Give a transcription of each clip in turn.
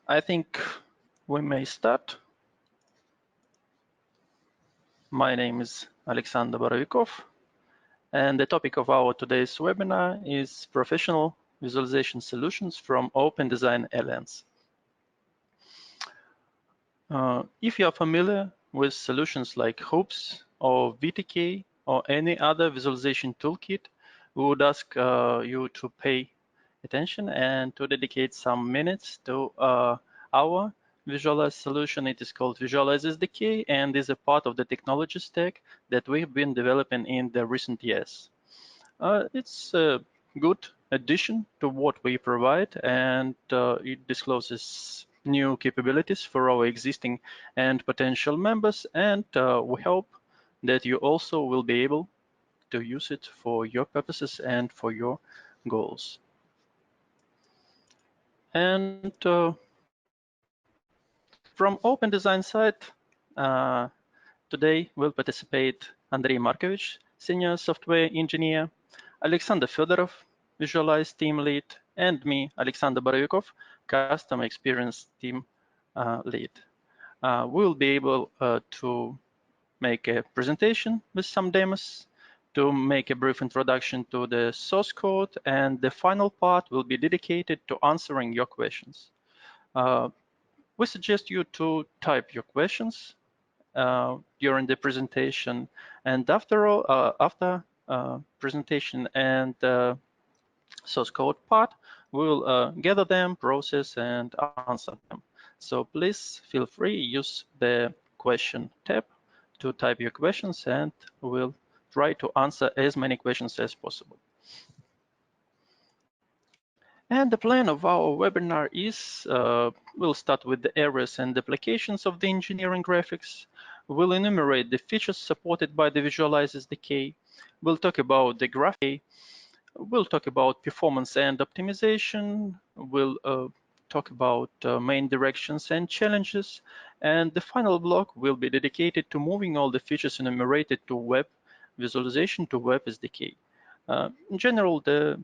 I think we may start. My name is Alexander Borovikov, and the topic of our today's webinar is Professional Visualization Solutions from Open Design Alliance. If you are familiar with solutions like Hoops or VTK or any other visualization toolkit, we would ask you to pay attention and to dedicate some minutes to our Visualize solution. It is called Visualize SDK and is a part of the technology stack that we've been developing in the recent years. It's a good addition to what we provide, and it discloses new capabilities for our existing and potential members, and we hope that you also will be able to use it for your purposes and for your goals. And from Open Design side, today will participate Andrei Markovich, Senior Software Engineer, Alexander Fedorov, Visualize Team Lead, and me, Alexander Borovikov, Customer Experience Team Lead. We'll be able to make a presentation with some demos, to make a brief introduction to the source code, and the final part will be dedicated to answering your questions. We suggest you to type your questions during the presentation, and after presentation and source code part, we will gather them, process, and answer them. So please feel free, use the question tab to type your questions, and we'll try to answer as many questions as possible. And the plan of our webinar is, we'll start with the areas and applications of the engineering graphics. We'll enumerate the features supported by the Visualize SDK. We'll talk about the graphic. We'll talk about performance and optimization. We'll talk about main directions and challenges. And the final block will be dedicated to moving all the features enumerated to web visualization to web SDK. In general, the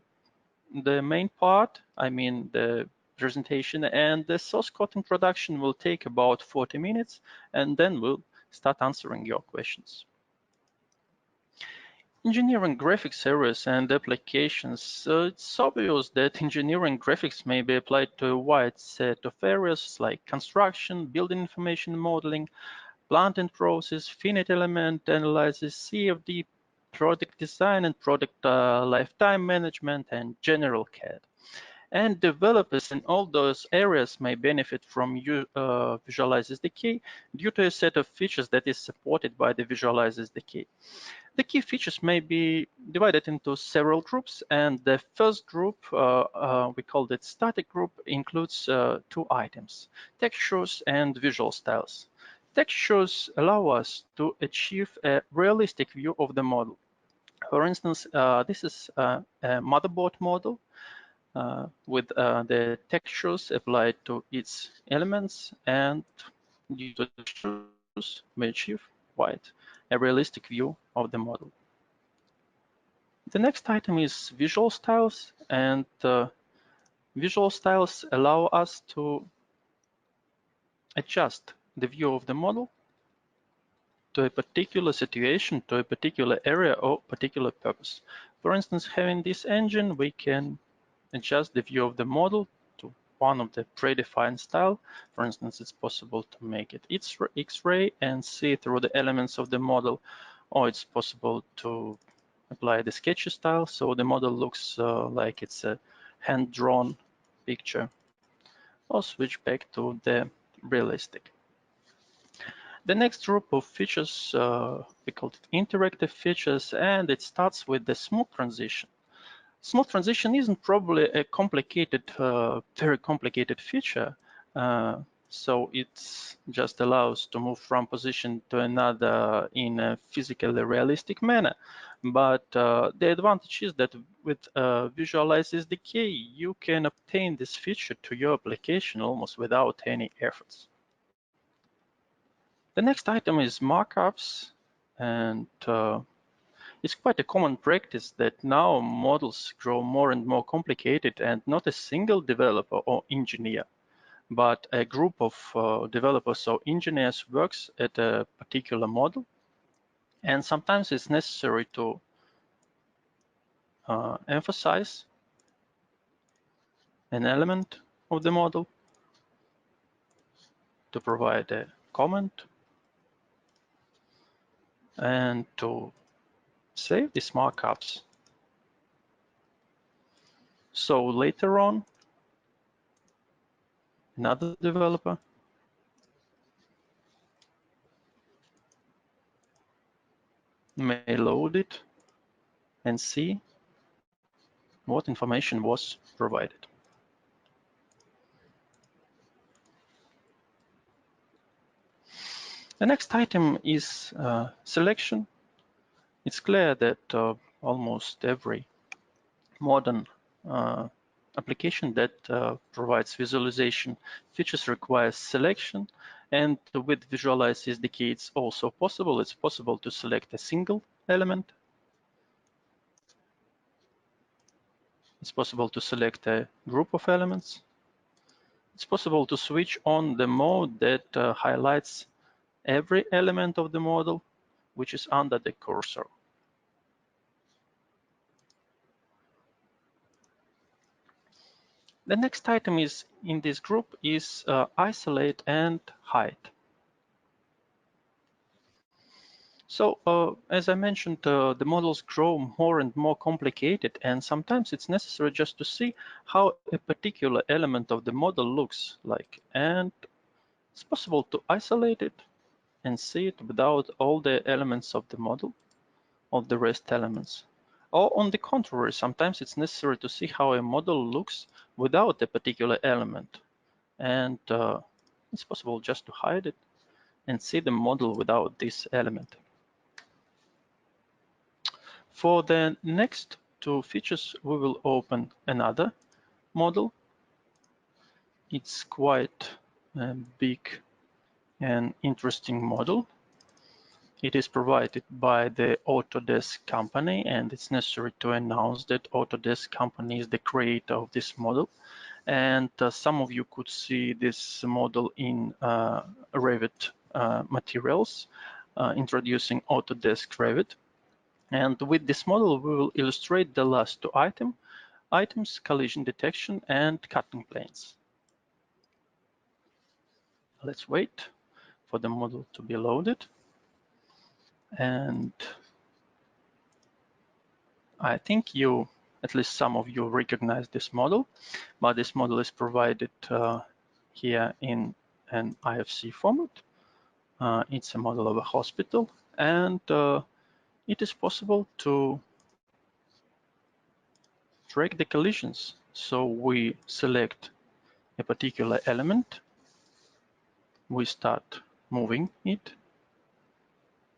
main part, I mean the presentation and the source code introduction, will take about 40 minutes, and then we'll start answering your questions. Engineering graphics areas and applications. It's obvious that engineering graphics may be applied to a wide set of areas like construction, building information modeling, plant and process, finite element analysis, CFD, product design and product lifetime management, and general CAD. And developers in all those areas may benefit from Visualize SDK due to a set of features that is supported by the Visualize SDK. The key features may be divided into several groups, and the first group, we called it static group, includes two items, textures and visual styles. Textures allow us to achieve a realistic view of the model. For instance, this is a motherboard model with the textures applied to its elements, and due to the textures, we achieve quite a realistic view of the model. The next item is visual styles, and visual styles allow us to adjust the view of the model to a particular situation, to a particular area or particular purpose. For instance, having this engine, we can adjust the view of the model to one of the predefined style. For instance, it's possible to make it X-ray and see through the elements of the model, or it's possible to apply the sketchy style so the model looks like it's a hand-drawn picture, or switch back to the realistic. The next group of features, we call it interactive features, and it starts with the smooth transition. Smooth transition isn't probably a complicated, very complicated feature, so it just allows to move from position to another in a physically realistic manner. But the advantage is that with Visualize SDK, you can obtain this feature to your application almost without any efforts. The next item is markups, and it's quite a common practice that now models grow more and more complicated, and not a single developer or engineer, but a group of developers or engineers works at a particular model, and sometimes it's necessary to emphasize an element of the model, to provide a comment, and to save these markups. So later on, another developer may load it and see what information was provided. The next item is selection. It's clear that almost every modern application that provides visualization features requires selection, and with Visualize SDK it's also possible. It's possible to select a single element. It's possible to select a group of elements. It's possible to switch on the mode that highlights every element of the model, which is under the cursor. The next item is in this group is isolate and hide. So as I mentioned, the models grow more and more complicated, and sometimes it's necessary just to see how a particular element of the model looks like. And it's possible to isolate it and see it without all the elements of the model, of the rest elements. Or on the contrary, sometimes it's necessary to see how a model looks without a particular element. And it's possible just to hide it and see the model without this element. For the next two features, we will open another model. It's quite a big and interesting model. It is provided by the Autodesk company, and it's necessary to announce that Autodesk company is the creator of this model. And some of you could see this model in Revit materials, introducing Autodesk Revit. And with this model, we will illustrate the last two items, collision detection and cutting planes. Let's wait for the model to be loaded. And I think at least some of you recognize this model, but this model is provided here in an IFC format. It's a model of a hospital, and it is possible to track the collisions. So we select a particular element, we start moving it,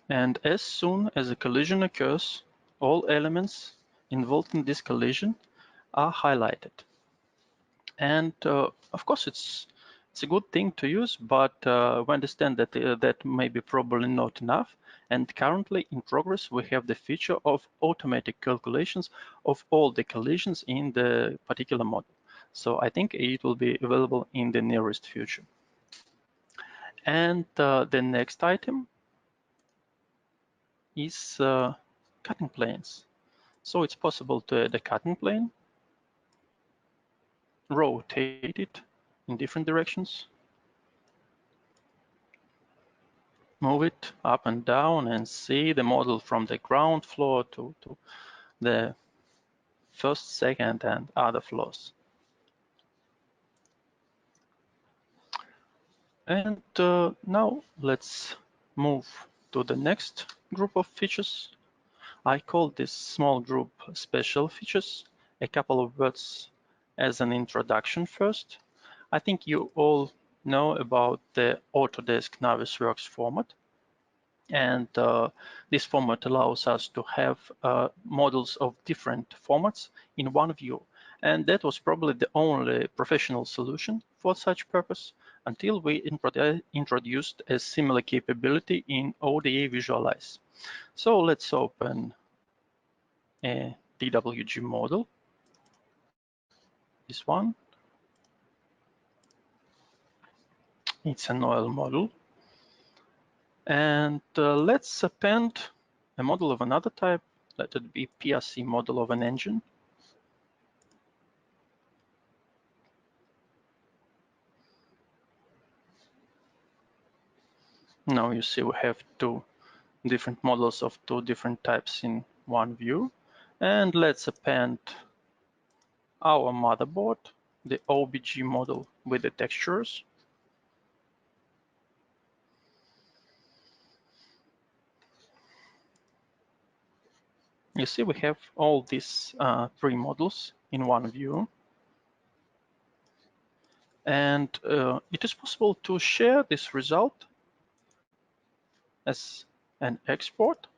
and as soon as a collision occurs, all elements involved in this collision are highlighted. And of course, it's a good thing to use, but we understand that that may be probably not enough. And currently in progress, we have the feature of automatic calculations of all the collisions in the particular model. So I think it will be available in the nearest future. And the next item is cutting planes. So it's possible to add a cutting plane, rotate it in different directions, move it up and down, and see the model from the ground floor to the first, second, and other floors. And now let's move to the next group of features. I call this small group special features. A couple of words as an introduction first. I think you all know about the Autodesk Navisworks format. And this format allows us to have models of different formats in one view. And that was probably the only professional solution for such purpose until we introduced a similar capability in ODE Visualize. So let's open a DWG model, this one. It's an oil model. And let's append a model of another type. Let it be PRC model of an engine. Now you see we have two different models of two different types in one view. And let's append our motherboard, the OBG model with the textures. You see we have all these three models in one view. And it is possible to share this result as an export.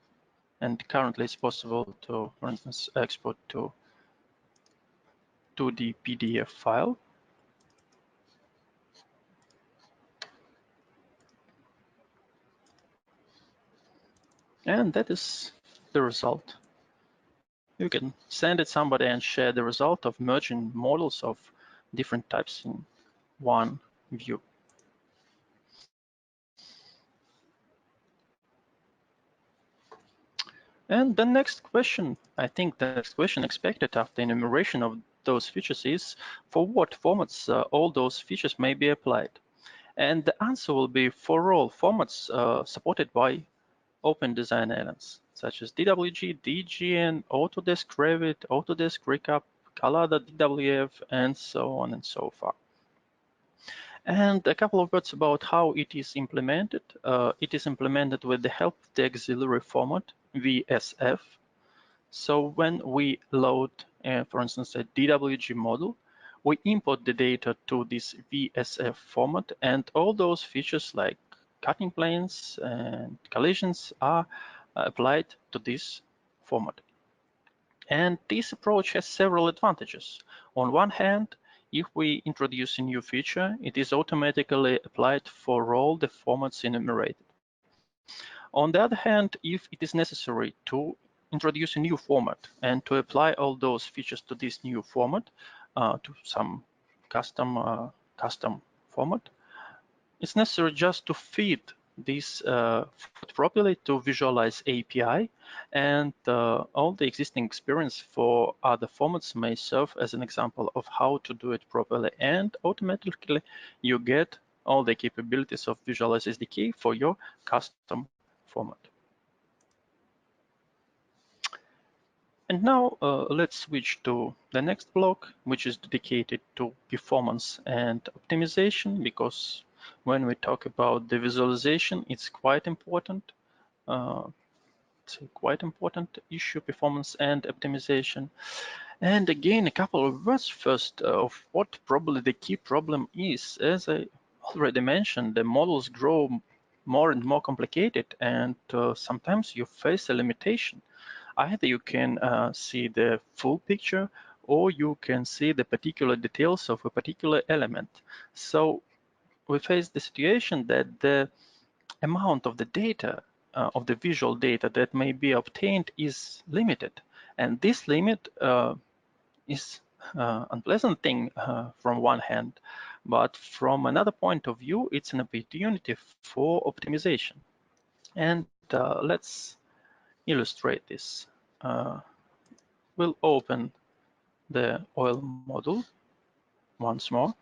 And currently it's possible to, for instance, export to the PDF file. And that is the result. You can send it somebody and share the result of merging models of different types in one view. And the next question, I think the next question expected after enumeration of those features is, for what formats all those features may be applied? And the answer will be for all formats supported by Open Design Elements, such as DWG, DGN, Autodesk Revit, Autodesk Recap, Calada DWF, and so on and so far. And a couple of words about how it is implemented. It is implemented with the help of the auxiliary format, VSF. So when we load, for instance, a DWG model, we import the data to this VSF format, and all those features like cutting planes and collisions are applied to this format. And this approach has several advantages. On one hand, if we introduce a new feature, it is automatically applied for all the formats enumerated. On the other hand, if it is necessary to introduce a new format and to apply all those features to this new format, to some custom format, it's necessary just to feed this format properly to Visualize API, and all the existing experience for other formats may serve as an example of how to do it properly, and automatically you get all the capabilities of Visualize SDK for your custom format. And now let's switch to the next block, which is dedicated to performance and optimization, because when we talk about the visualization, it's quite important. It's a quite important issue, performance and optimization. And again, a couple of words first of what probably the key problem is. As I already mentioned, the models grow more and more complicated, and sometimes you face a limitation. Either you can see the full picture, or you can see the particular details of a particular element. So we face the situation that the amount of the data, of the visual data that may be obtained is limited. And this limit is unpleasant thing from one hand, but from another point of view, it's an opportunity for optimization. And let's illustrate this. We'll open the oil model once more.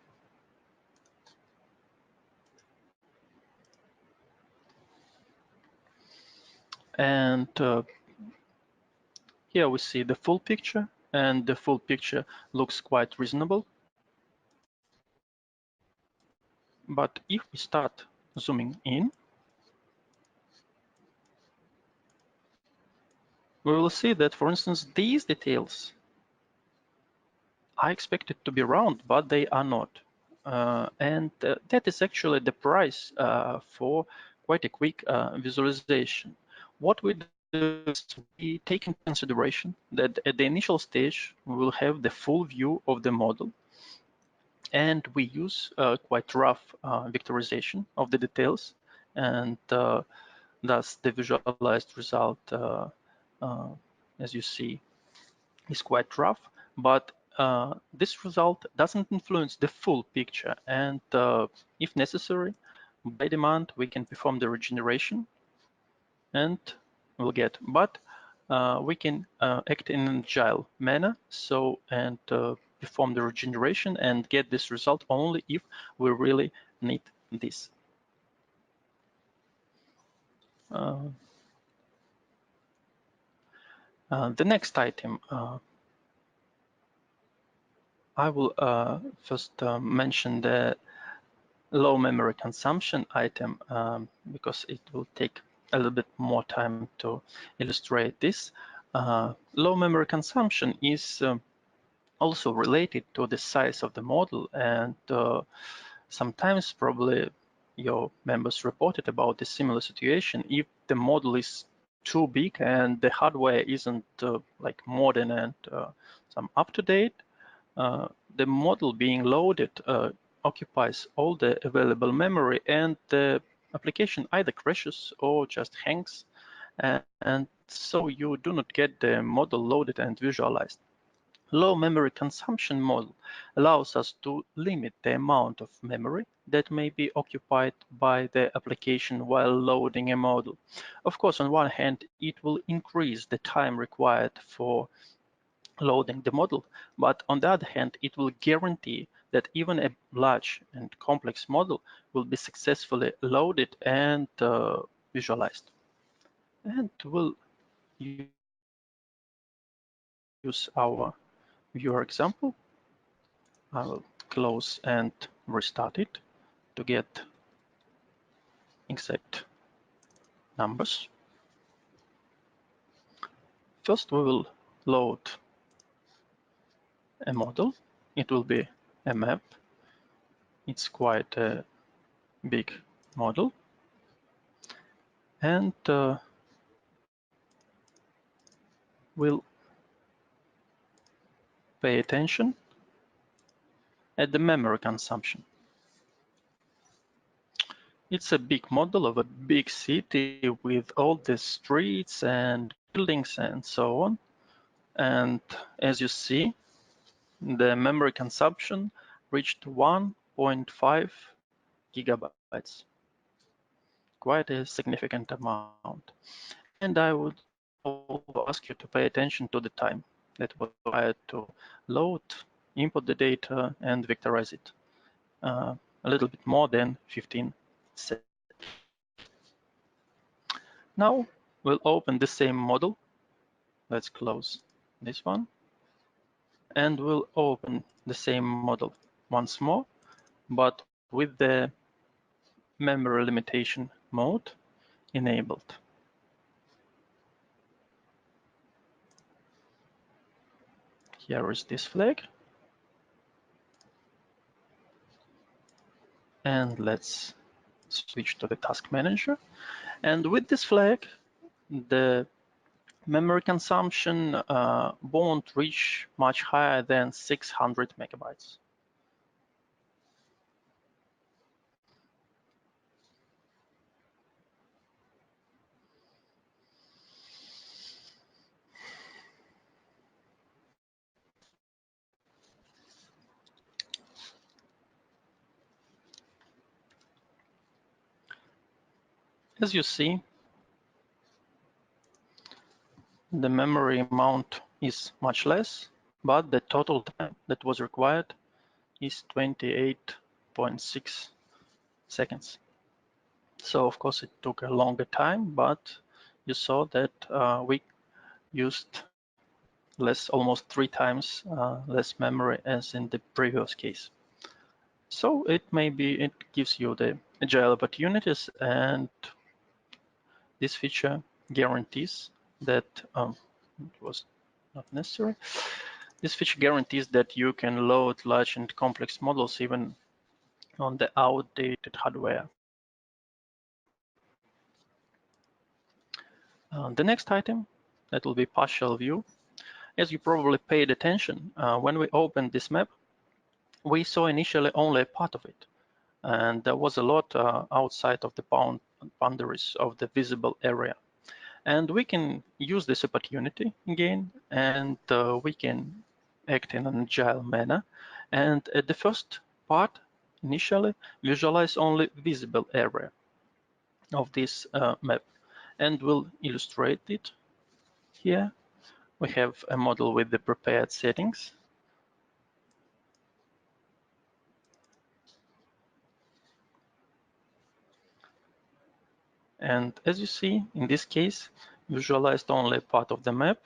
And here we see the full picture, and the full picture looks quite reasonable. But if we start zooming in, we will see that, for instance, these details are expected to be round, but they are not. And that is actually the price for quite a quick visualization. What we do is we take into consideration that at the initial stage, we will have the full view of the model, and we use quite rough vectorization of the details, and thus the visualized result, as you see, is quite rough, but this result doesn't influence the full picture, and if necessary, by demand, we can perform the regeneration and we'll get, but we can act in an agile manner, and perform the regeneration and get this result only if we really need this. The next item, I will first mention the low memory consumption item because it will take a little bit more time to illustrate this. Low memory consumption is also related to the size of the model, and sometimes probably your members reported about a similar situation. If the model is too big and the hardware isn't like modern and some up-to-date, the model being loaded occupies all the available memory, and the application either crashes or just hangs, and so you do not get the model loaded and visualized. Low memory consumption model allows us to limit the amount of memory that may be occupied by the application while loading a model. Of course, on one hand, it will increase the time required for loading the model, but on the other hand, it will guarantee that even a large and complex model will be successfully loaded and visualized. And we'll use our viewer example. I will close and restart it to get exact numbers. First, we will load a model. It will be a map. It's quite a big model. And we'll pay attention at the memory consumption. It's a big model of a big city with all the streets and buildings and so on. And as you see, the memory consumption reached 1.5 gigabytes. Quite a significant amount. And I would also ask you to pay attention to the time that was required to load, import the data, and vectorize it. A little bit more than 15 seconds. Now we'll open the same model. Let's close this one. And we'll open the same model once more, but with the memory limitation mode enabled. Here is this flag. And let's switch to the task manager. And with this flag, the memory consumption won't reach much higher than 600 megabytes. As you see, the memory amount is much less, but the total time that was required is 28.6 seconds. So of course it took a longer time, but you saw that we used almost 3 times less memory as in the previous case. So it gives you the agile opportunities, and this feature guarantees that it was not necessary. This feature guarantees that you can load large and complex models even on the outdated hardware. The next item, that will be partial view. As you probably paid attention, when we opened this map, we saw initially only a part of it. And there was a lot outside of the boundaries of the visible area. And we can use this opportunity again, and we can act in an agile manner. And at the first part, initially visualize only visible area of this map, and we'll illustrate it here. We have a model with the prepared settings. And as you see, in this case, visualized only part of the map.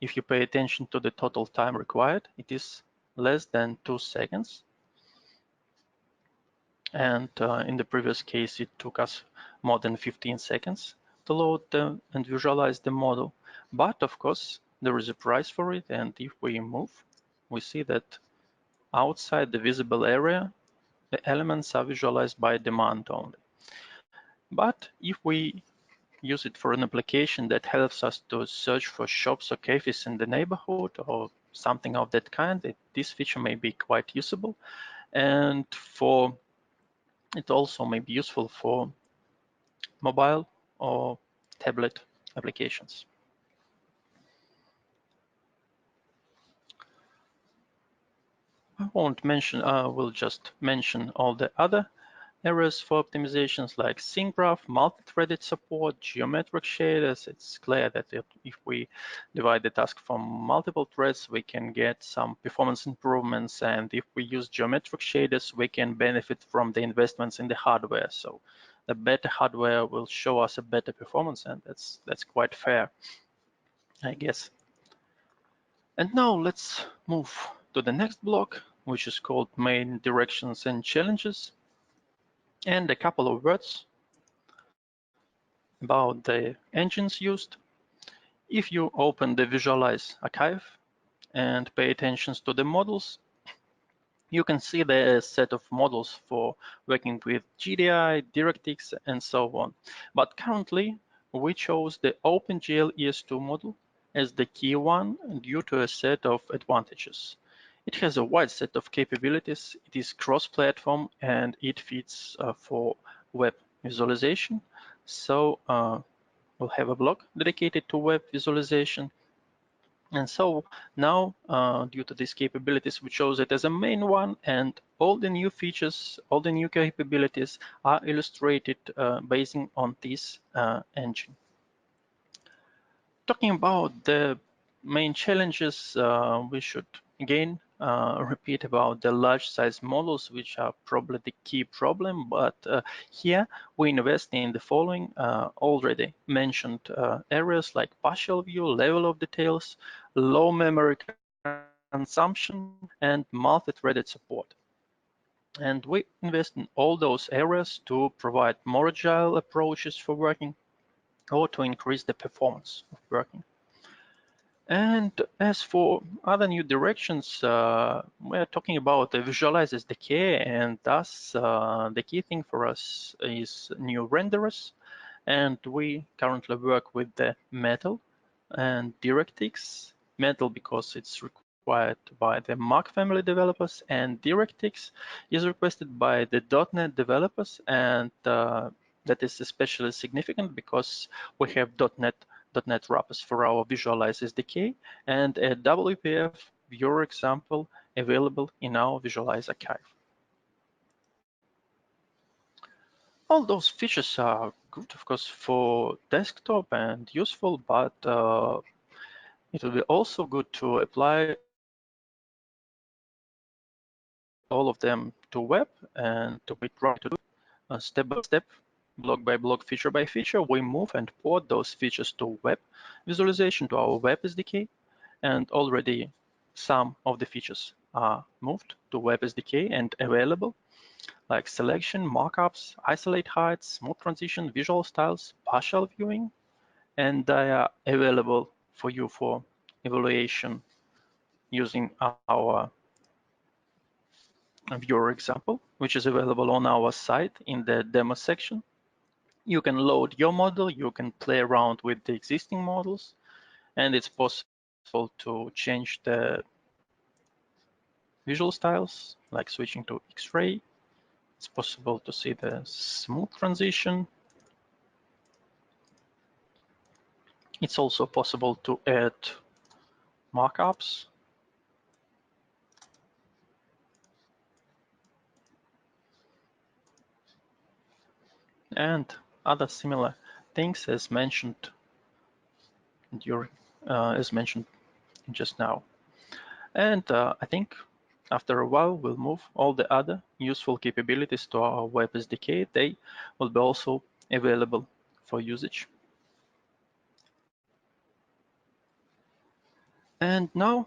If you pay attention to the total time required, it is less than 2 seconds. And in the previous case, it took us more than 15 seconds to load and visualize the model. But of course, there is a price for it. And if we move, we see that outside the visible area, the elements are visualized by demand only. But if we use it for an application that helps us to search for shops or cafes in the neighborhood or something of that kind, this feature may be quite usable. And it also may be useful for mobile or tablet applications. I won't mention, we'll just mention all the other areas for optimizations like sync graph, multi-threaded support, geometric shaders. It's clear that if we divide the task from multiple threads, we can get some performance improvements. And if we use geometric shaders, we can benefit from the investments in the hardware. So the better hardware will show us a better performance, and that's quite fair, I guess. And now let's move to the next block, which is called main directions and challenges. And a couple of words about the engines used. If you open the Visualize archive and pay attention to the models, you can see the set of models for working with GDI, DirectX, and so on. But currently, we chose the OpenGL ES2 model as the key one due to a set of advantages. It has a wide set of capabilities, it is cross-platform, and it fits for web visualization. So we'll have a block dedicated to web visualization. And so now, due to these capabilities, we chose it as a main one, and all the new features, all the new capabilities are illustrated basing on this engine. Talking about the main challenges, we should again repeat about the large size models, which are probably the key problem. But here we invest in the following already mentioned areas like partial view, level of details, low memory consumption, and multi-threaded support. And we invest in all those areas to provide more agile approaches for working or to increase the performance of working. And as for other new directions, we're talking about the Visualize SDK, and thus the key thing for us is new renderers. And we currently work with the Metal and DirectX. Metal because it's required by the Mac family developers, and DirectX is requested by the .NET developers, and that is especially significant because we have .NET wrappers for our Visualize SDK and a WPF viewer example available in our Visualize archive. All those features are good, of course, for desktop and useful, but it will be also good to apply all of them to web, and we try to do step by step, block by block, feature by feature. We move and port those features to web visualization, to our web SDK, and already some of the features are moved to web SDK and available, like selection, markups, isolate heights, smooth transition, visual styles, partial viewing, and they are available for you for evaluation using our viewer example, which is available on our site in the demo section. You can load your model, you can play around with the existing models, and it's possible to change the visual styles, like switching to X-ray. It's possible to see the smooth transition. It's also possible to add markups. and other similar things as mentioned just now. And I think after a while, we'll move all the other useful capabilities to our web SDK. They will be also available for usage. And now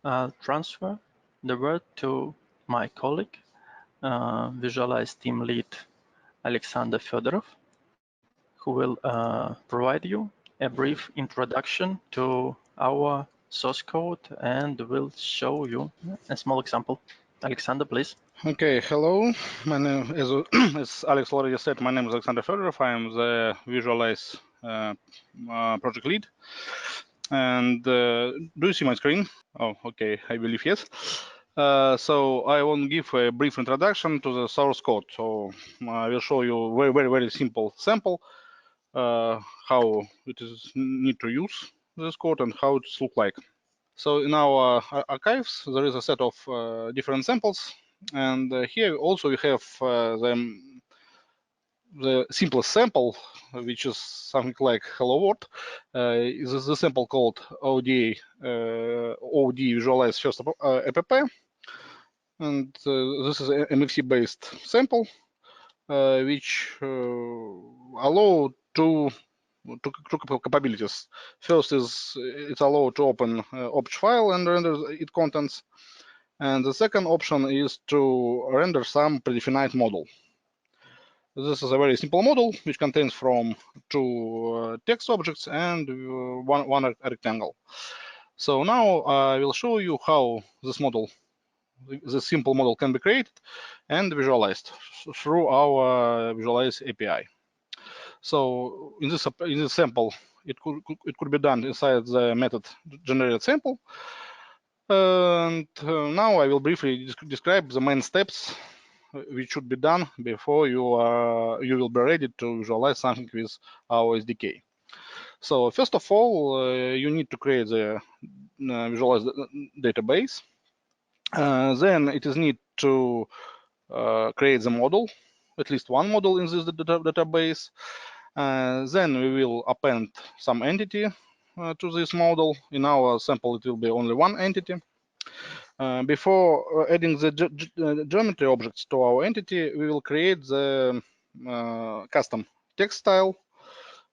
I'll transfer the word to my colleague, Visualize team lead Alexander Fedorov, who will provide you a brief introduction to our source code and will show you a small example. Alexander, please. Okay, hello. My name, as Alex already said, my name is Alexander Fedorov. I am the Visualize project lead. And do you see my screen? Oh, okay, I believe yes. So I will give a brief introduction to the source code. So I will show you very simple sample how it is need to use this code and how it looks like. So in our archives, there is a set of different samples. And here also we have the simplest sample, which is something like hello world. Is the sample called OD Visualize First app. And this is an MFC-based sample, which allow two capabilities. First is it's allowed to open obj file and render its contents. And the second option is to render some predefined model. This is a very simple model which contains from two text objects and one rectangle. So now I will show you how this model, this simple model, can be created and visualized through our Visualize API. So in this sample, it could be done inside the method generated sample. And now I will briefly describe the main steps which should be done before you will be ready to visualize something with our SDK. So first of all, you need to create the Visualize database. Then it is need to create the model, at least one model in this database. Then we will append some entity to this model. In our sample, it will be only one entity. Before adding the geometry objects to our entity, we will create the custom text style,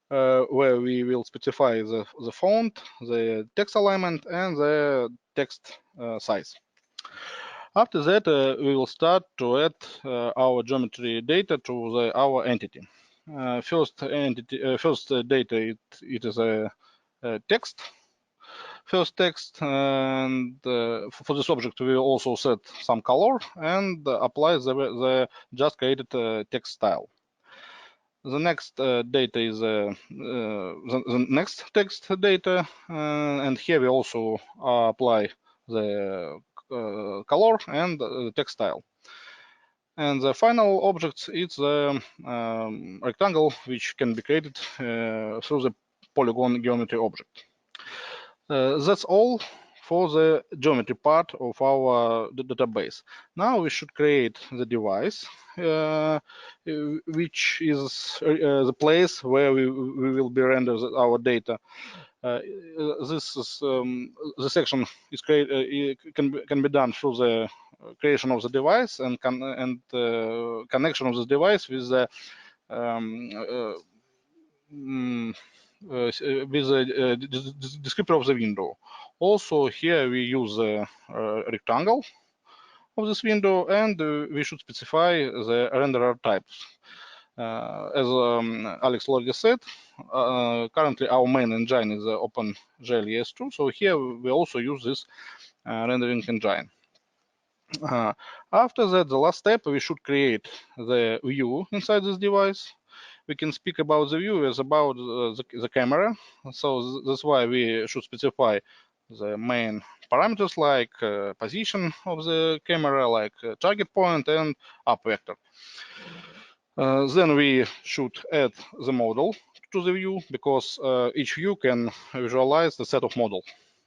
where we will specify the font, the text alignment, and the text size. After that, we will start to add our geometry data to our entity. First data, it is a text. First text, and for this object we will also set some color and apply the just created text style. The next data is the next text data, and here we also apply the color and the text style. And the final object is the rectangle, which can be created through the polygon geometry object. That's all for the geometry part of our database. Now we should create the device, which is the place where we will be render our data. This is the section is can be done through the creation of the device and connection of the device with the descriptor of the window. Also here we use a rectangle of this window, and we should specify the renderer types. As Alex already said, currently our main engine is OpenGL ES2, so here we also use this rendering engine. After that, the last step, we should create the view inside this device. We can speak about the view as about the camera. So that's why we should specify the main parameters like position of the camera, like target point and up vector. Then we should add the model to the view, because each view can visualize the set of model.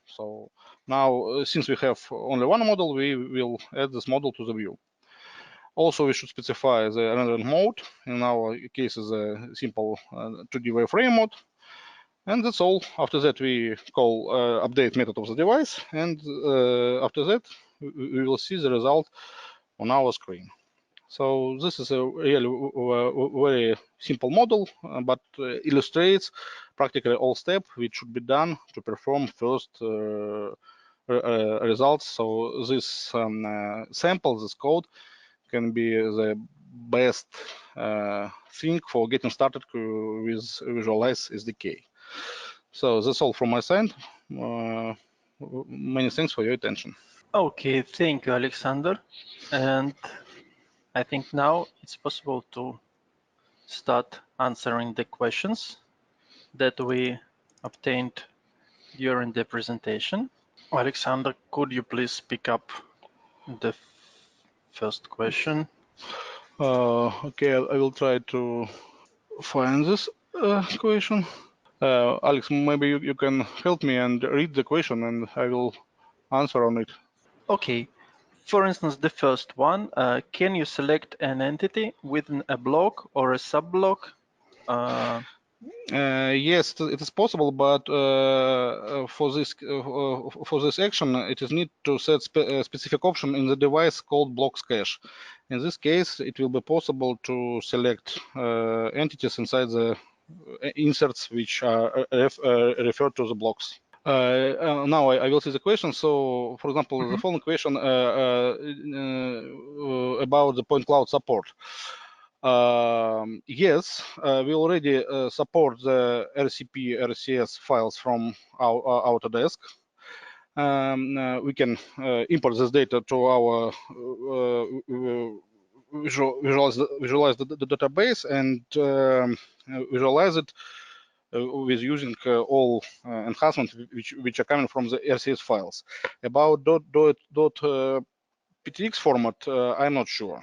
So now, since we have only one model, we will add this model to the view. Also, we should specify the rendering mode. In our case, is a simple 2D wireframe mode. And that's all. After that, we call update method of the device. And after that, we will see the result on our screen. So this is a really very simple model, but illustrates practically all steps which should be done to perform first results. So this sample, this code, can be the best thing for getting started with Visualize SDK. So that's all from my side. Many thanks for your attention. Okay, thank you, Alexander. And I think now it's possible to start answering the questions that we obtained during the presentation. Alexander, could you please pick up the first question? Okay, I will try to find this question. Alex, maybe you can help me and read the question and I will answer on it. Okay. For instance, the first one, can you select an entity within a block or a sub-block? Yes, it is possible, but for this action, it is need to set a specific option in the device called blocks cache. In this case, it will be possible to select entities inside the inserts which are referred to the blocks. Now I will see the question. So, for example, the following question about the point cloud support. Yes, we already support the RCP, RCS files from our Autodesk. We can import this data to our visualize the database and visualize it with using all enhancements which are coming from the RCS files. About .ptx format, I'm not sure.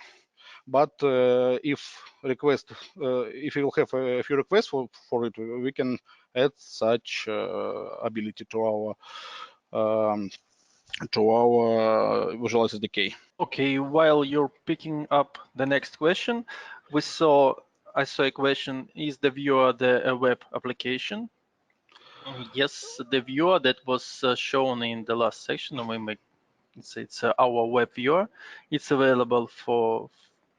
But if if you will have a few requests for it, we can add such ability to our Visualize SDK. Okay, while you're picking up the next question, I saw a question, is the viewer a web application? Yes, the viewer that was shown in the last section, it's our web viewer. It's available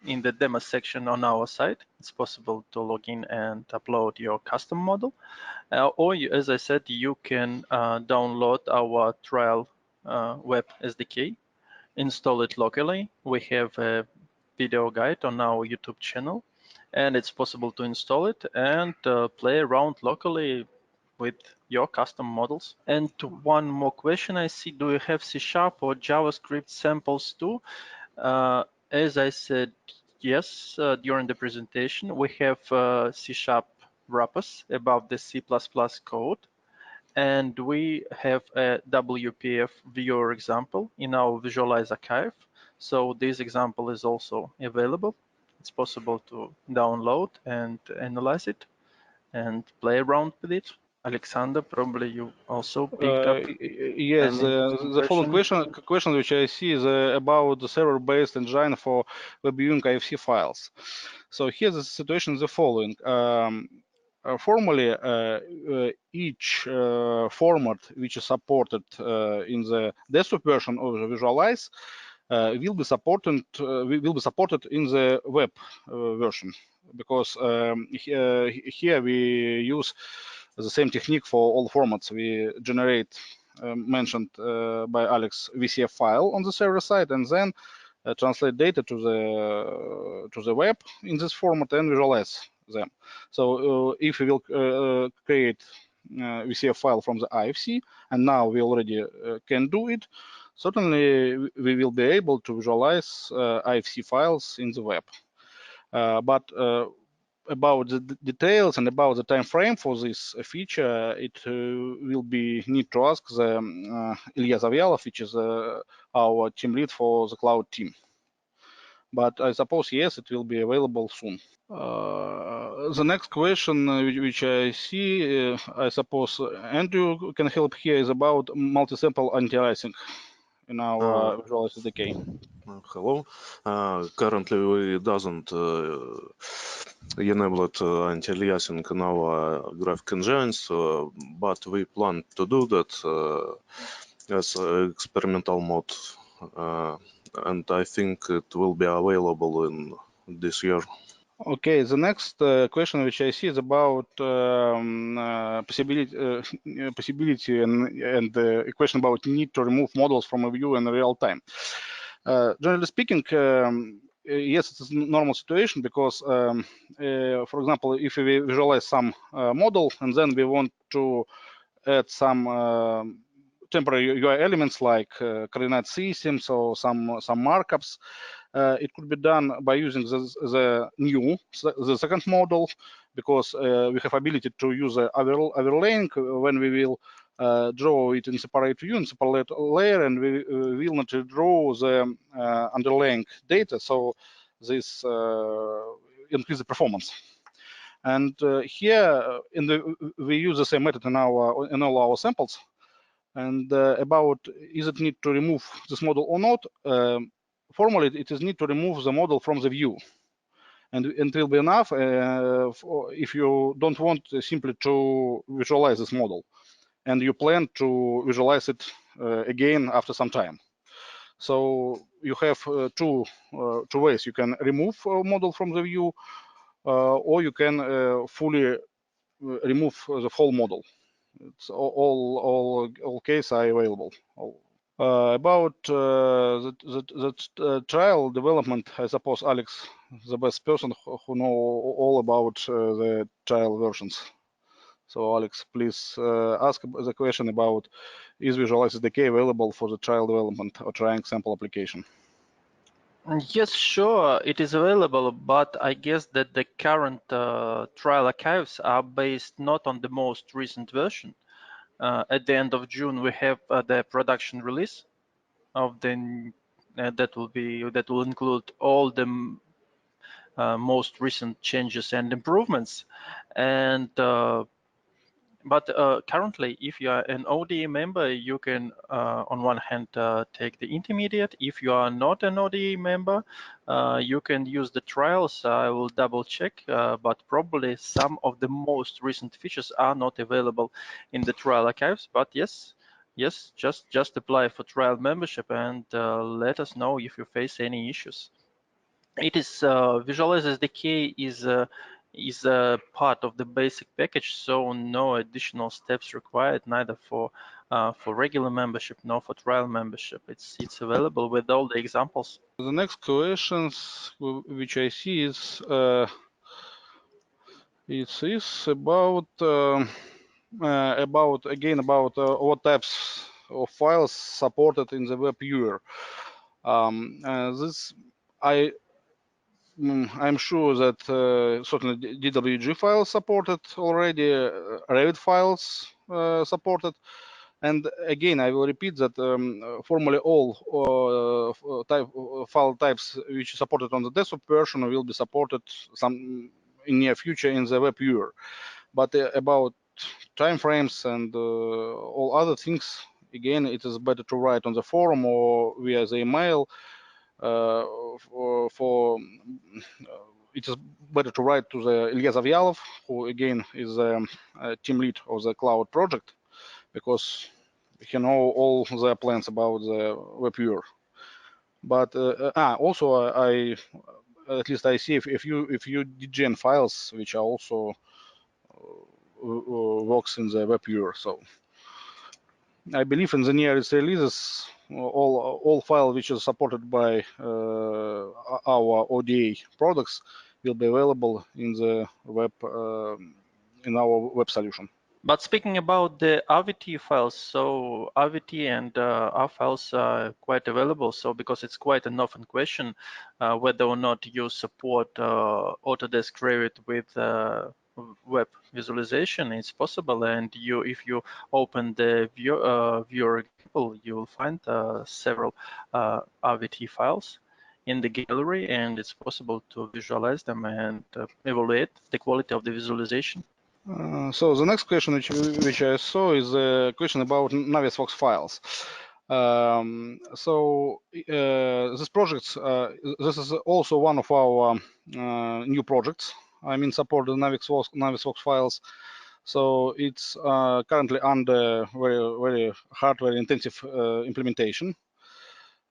in the demo section on our site. It's possible to log in and upload your custom model. Or, as I said, you can download our trial web SDK, install it locally. We have a video guide on our YouTube channel, and it's possible to install it and play around locally with your custom models. And one more question I see, do you have C# or JavaScript samples too? As I said, yes, during the presentation, we have C# wrappers above the C++ code. And we have a WPF viewer example in our Visualize archive. So this example is also available. It's possible to download and analyze it and play around with it. Alexander, probably you also picked up Yes, the following question which I see is about the server-based engine for web viewing IFC files. So here the situation is the following. Formally, each format which is supported in the desktop version of the Visualize will be supported in the web version, because here we use the same technique for all formats. We generate mentioned by Alex VCF file on the server side, and then translate data to the web in this format and visualize them. So if we will create VCF file from the IFC, and now we already can do it, certainly we will be able to visualize IFC files in the web. But about the details and about the time frame for this feature, it will be need to ask the Ilya Zavyalov, which is our team lead for the cloud team. But I suppose, yes, it will be available soon. The next question which I see, I suppose Andrew can help here, is about multi-sample anti-aliasing in our Visualize SDK. hello. Currently, we doesn't enable anti-aliasing in our graphic engines, but we plan to do that as experimental mode, and I think it will be available in this year. Okay, the next question which I see is about possibility and a question about need to remove models from a view in real time. Generally speaking, yes, it's a normal situation because, for example, if we visualize some model and then we want to add some temporary UI elements like coordinate systems or some markups, it could be done by using the second model, because we have ability to use overlaying when we will draw it in separate view, in separate layer, and we will not draw the underlying data. So this increase the performance. And here we use the same method in all our samples. And about is it need to remove this model or not? Formally, it is need to remove the model from the view, and it will be enough if you don't want simply to visualize this model, and you plan to visualize it again after some time. So you have two ways. You can remove a model from the view, or you can fully remove the whole model. It's all cases are available. About the trial development, I suppose Alex, the best person who know all about the trial versions. So Alex, please ask the question about is Visualize SDK available for the trial development or trying sample application? Yes, sure, it is available, but I guess that the current trial archives are based not on the most recent version. At the end of June, we have the production release of the that will include all the most recent changes and improvements. And but currently, if you are an ODE member, you can, on one hand, take the intermediate. If you are not an ODE member, you can use the trials. I will double check, but probably some of the most recent features are not available in the trial archives. But yes, just apply for trial membership and let us know if you face any issues. It is Visualize SDK is a part of the basic package, so no additional steps required, neither for regular membership nor for trial membership. It's available with all the examples. The next questions which I see is about what types of files supported in the web viewer. I'm sure that certainly DWG files supported already, Revit files supported. And again, I will repeat that formally all file types which are supported on the desktop version will be supported in near future in the web viewer. But about timeframes and all other things, again, it is better to write on the forum or via the email. It is better to write to the Ilya Zavyalov, who again is a team lead of the cloud project, because he know all the plans about the web viewer. But also I at least I see if you DGN files which are also works in the web viewer. So I believe in the nearest releases, all files which are supported by our ODA products will be available in the web in our web solution. But speaking about the RVT files, so RVT and R files are quite available. So because it's quite an often question whether or not you support Autodesk Revit with web visualization, it's possible. And if you open the viewer example, you will find several RVT files in the gallery, and it's possible to visualize them and evaluate the quality of the visualization. So the next question which I saw is a question about Navisworks files. So this project, this is also one of our new projects. I mean, support the Navisworks files. So it's currently under very hardware intensive implementation.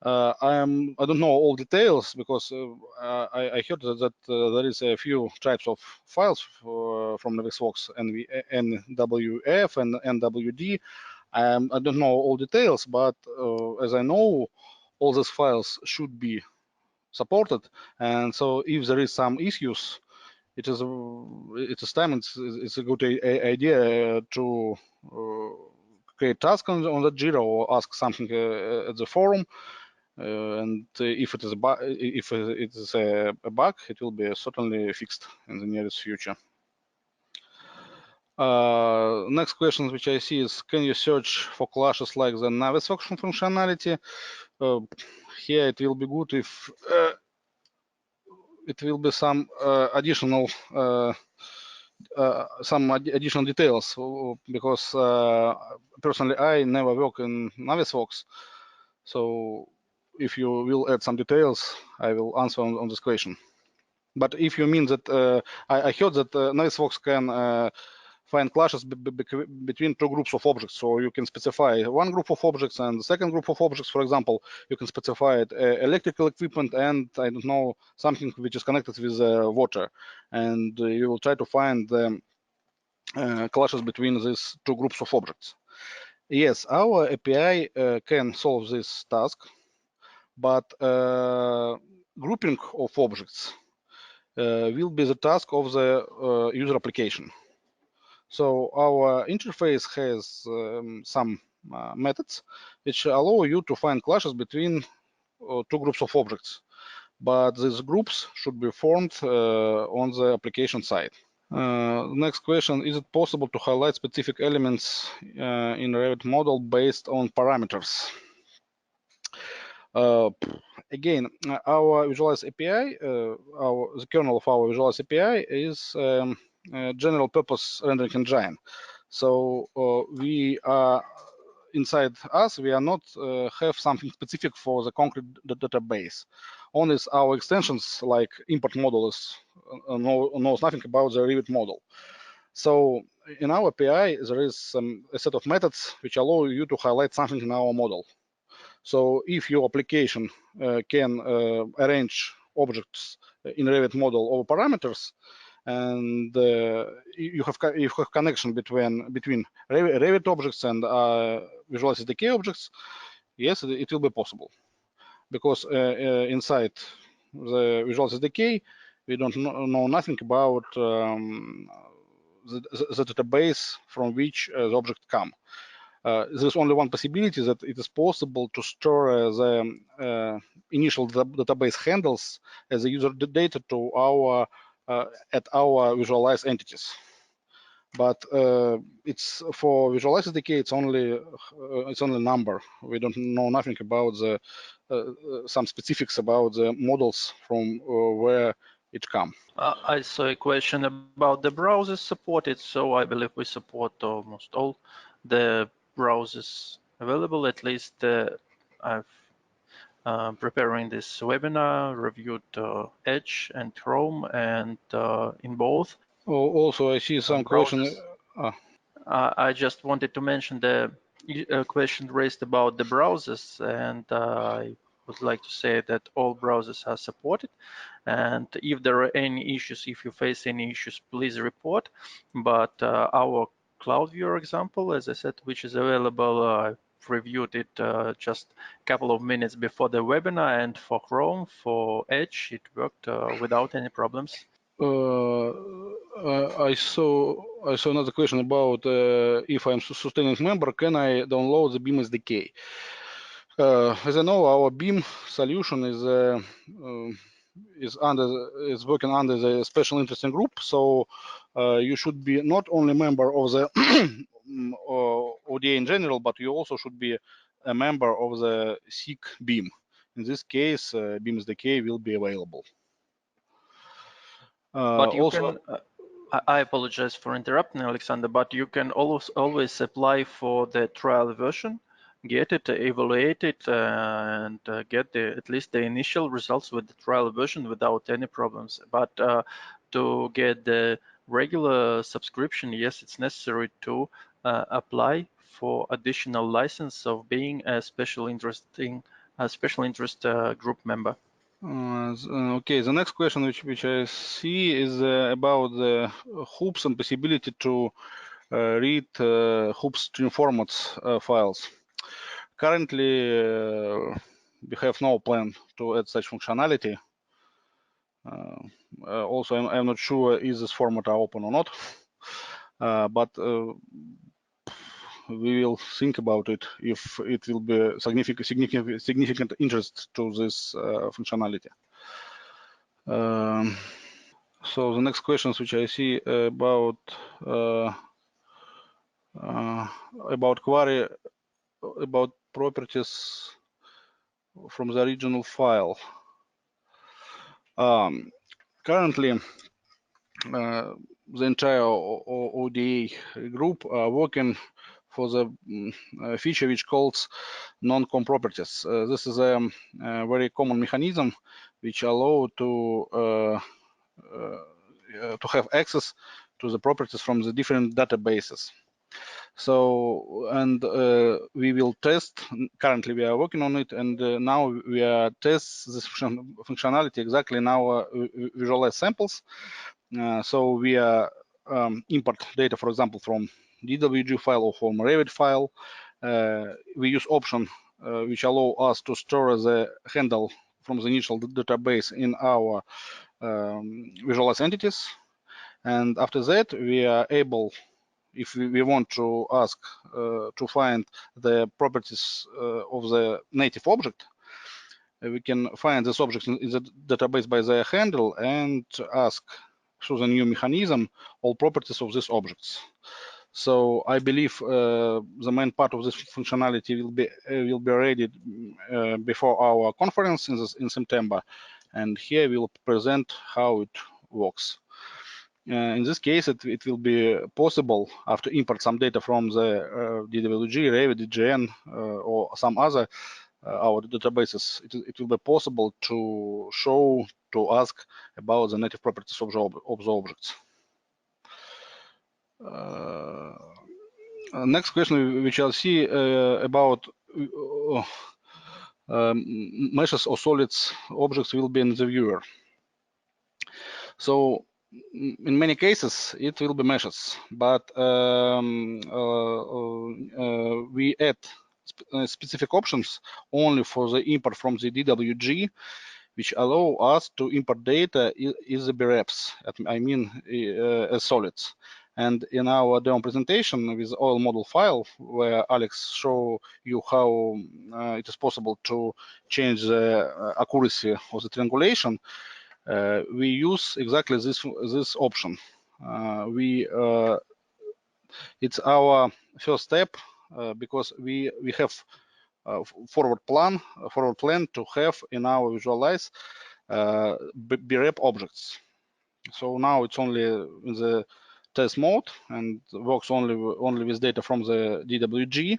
I don't know all details because I heard that there is a few types of files from Navisworks, NWF and NWD. I don't know all details, but as I know, all these files should be supported. And so if there is some issues, it's a good idea to create task on the Jira or ask something at the forum. And if it is a bug, it will be certainly fixed in the nearest future. Next question which I see is, can you search for clashes like the Navisworks functionality? Here it will be good if it will be some additional details, because personally I never work in Navisworks. So if you will add some details, I will answer on this question. But if you mean that, I heard that Navisworks can find clashes between two groups of objects. So you can specify one group of objects and the second group of objects. For example, you can specify electrical equipment and, I don't know, something which is connected with water. And you will try to find the clashes between these two groups of objects. Yes, our API can solve this task, but grouping of objects will be the task of the user application. So our interface has some methods which allow you to find clashes between two groups of objects, but these groups should be formed on the application side. Next question, is it possible to highlight specific elements in Revit model based on parameters? Again, our Visualize API, the kernel of our Visualize API is general purpose rendering engine. So we are inside us, we are not have something specific for the concrete database. Only our extensions like import model knows nothing about the Revit model. So in our API, there is a set of methods which allow you to highlight something in our model. So if your application can arrange objects in Revit model over parameters, and you have connection between Revit objects and Visualize SDK objects, yes, it will be possible. Because inside the Visualize SDK, we don't know nothing about the database from which the object come. There's only one possibility, that it is possible to store the initial database handles as a user data to our at our Visualize entities. But it's for Visualize SDK, it's only number. We don't know nothing about the some specifics about the models from where it come. I saw a question about the browsers supported, so I believe we support almost all the browsers available. At least I've preparing this webinar, reviewed Edge and Chrome, and in both. Also, I see some question. I just wanted to mention the question raised about the browsers, and I would like to say that all browsers are supported. And if there are any issues, if you face any issues, please report. But our Cloud Viewer example, as I said, which is available, I've reviewed it just a couple of minutes before the webinar, and for Chrome, for Edge, it worked without any problems. I saw another question about if I'm sustaining member, can I download the BIM SDK? As I know, our BIM solution is working under the special interesting group. So you should be not only member of the ODA in general, but you also should be a member of the SIG BIM. In this case, BIM SDK will be available. But you can, I apologize for interrupting, Alexander, but you can always apply for the trial version get it, evaluate it, and get at least the initial results with the trial version without any problems. But to get the regular subscription, yes, it's necessary to apply for additional license of being a special interest group member. Okay, the next question which I see is about the hoops and possibility to read hoops stream formats files. Currently, we have no plan to add such functionality. Also, I'm not sure is this format open or not, but we will think about it if it will be significant interest to this functionality. So the next questions which I see about query about properties from the original file. Currently, the entire ODA group are working for the feature which calls Noncom properties. This is a very common mechanism which allow to have access to the properties from the different databases. So, and we will test, currently we are working on it, and now we are test this functionality exactly in our Visualize samples. So we are import data, for example, from DWG file or from Revit file. We use option which allow us to store the handle from the initial database in our Visualize entities. And after that, we are able, if we want to ask to find the properties of the native object, we can find this object in the database by their handle and ask through the new mechanism all properties of these objects. So I believe the main part of this functionality will be ready before our conference in September, and here we'll present how it works. In this case, it will be possible after import some data from the DWG, Revit, DGN, or some other our databases. It will be possible to show, to ask about the native properties of the objects. Next question which I'll see about meshes or solids objects will be in the viewer. So in many cases, it will be meshes, but we add specific options only for the import from the DWG, which allow us to import data is the BREPs, I mean as solids. And in our demo presentation with oil model file, where Alex show you how it is possible to change the accuracy of the triangulation, we use exactly this option. It's our first step because we have forward plan to have in our Visualize BREP objects. So now it's only in the test mode and works only with data from the DWG,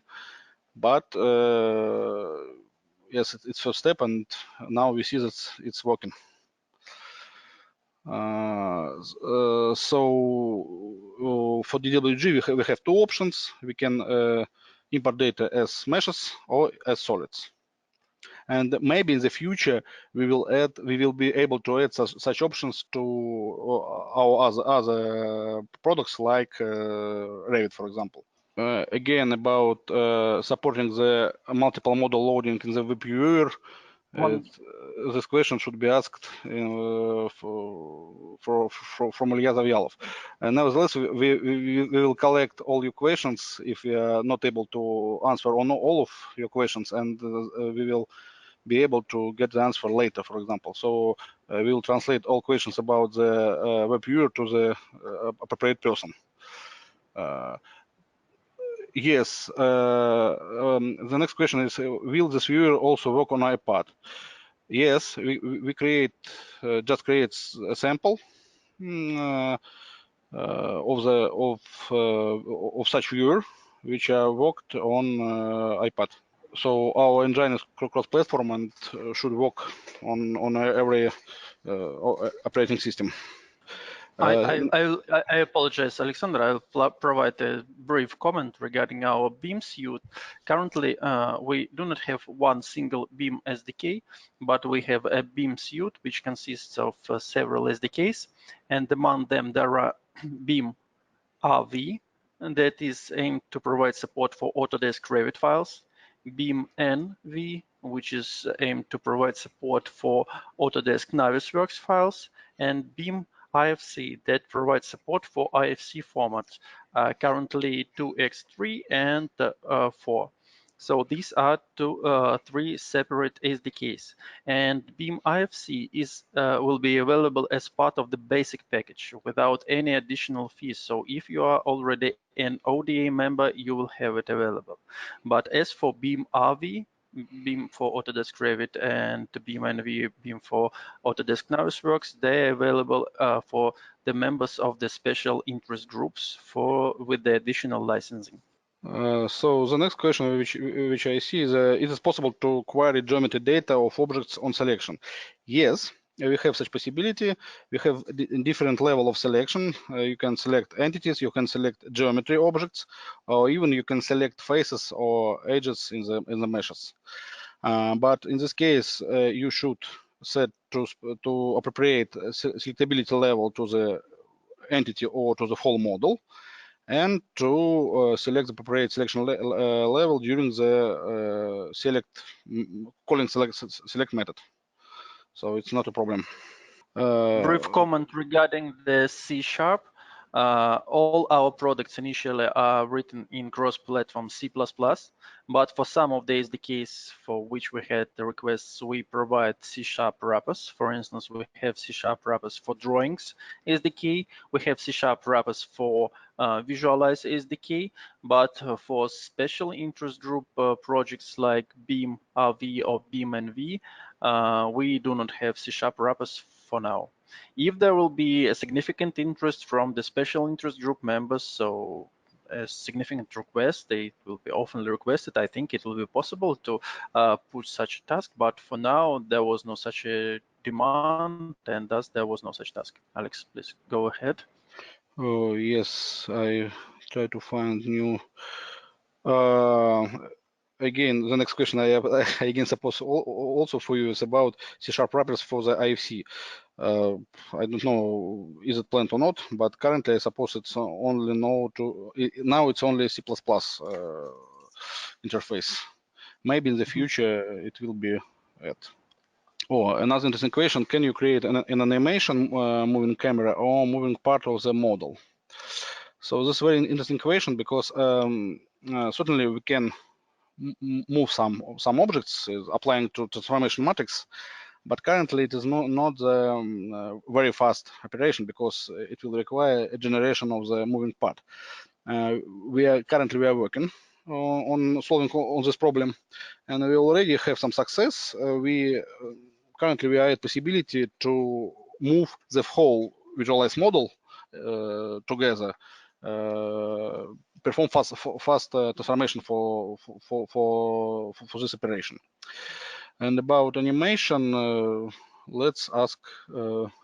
but yes, it's first step, and now we see that it's working. So for DWG, we have two options. We can import data as meshes or as solids. And maybe in the future we will be able to add such options to our other products like Revit, for example. Again, about supporting the multiple model loading in the web viewer. This question should be asked from Ilya Zavyalov. Nevertheless, we will collect all your questions if we are not able to answer on all of your questions, and we will be able to get the answer later, for example. So we will translate all questions about the web viewer to the appropriate person. Yes, the next question is, will this viewer also work on iPad? Yes, we just create a sample of such viewer which are worked on iPad. So our engine is cross-platform and should work on every operating system. I apologize, Alexander. I'll provide a brief comment regarding our Beam suite. Currently, we do not have one single Beam SDK, but we have a Beam suite which consists of several SDKs, and among them there are Beam RV, and that is aimed to provide support for Autodesk Revit files, Beam NV, which is aimed to provide support for Autodesk Navisworks files, and Beam IFC that provides support for IFC formats, currently 2x3 and 4. So these are three separate SDKs, and Beam IFC will be available as part of the basic package without any additional fees. So if you are already an ODA member, you will have it available. But as for Beam RV, Beam for Autodesk Revit, and Beam NV, Beam for Autodesk Navisworks, they're available for the members of the special interest groups with the additional licensing. So the next question which I see is, it is possible to query geometry data of objects on selection? Yes, we have such possibility. We have different level of selection. You can select entities, you can select geometry objects, or even you can select faces or edges in the meshes. But in this case, you should set to appropriate selectability level to the entity or to the whole model, and to select the appropriate selection level during the calling select method. So it's not a problem. Brief comment regarding the C#. All our products initially are written in cross-platform C++, but for some of the SDKs for which we had the requests, we provide C# wrappers. For instance, we have C# wrappers for drawings SDK, we have C# wrappers for Visualize SDK, but for special interest group projects like Beam RV or Beam NV, we do not have C# wrappers for now. If there will be a significant interest from the special interest group members, so a significant request, they will be often requested, I think it will be possible to put such a task, but for now there was no such a demand, and thus there was no such task. Alex, please go ahead. Oh, yes, I try to find new. Again, the next question I again suppose also for you is about C# wrappers for the IFC. I don't know is it planned or not, but currently I suppose it's only now it's only C++ interface. Maybe in the future it will be it. Oh, another interesting question: can you create an animation moving camera or moving part of the model? So this is a very interesting question because certainly we can move some objects applying to transformation matrix, but currently it is not a very fast operation because it will require a generation of the moving part. We are working on solving on this problem, and we already have some success. Currently we are at possibility to move the whole Visualize model together, perform fast transformation for this operation. And about animation, let's ask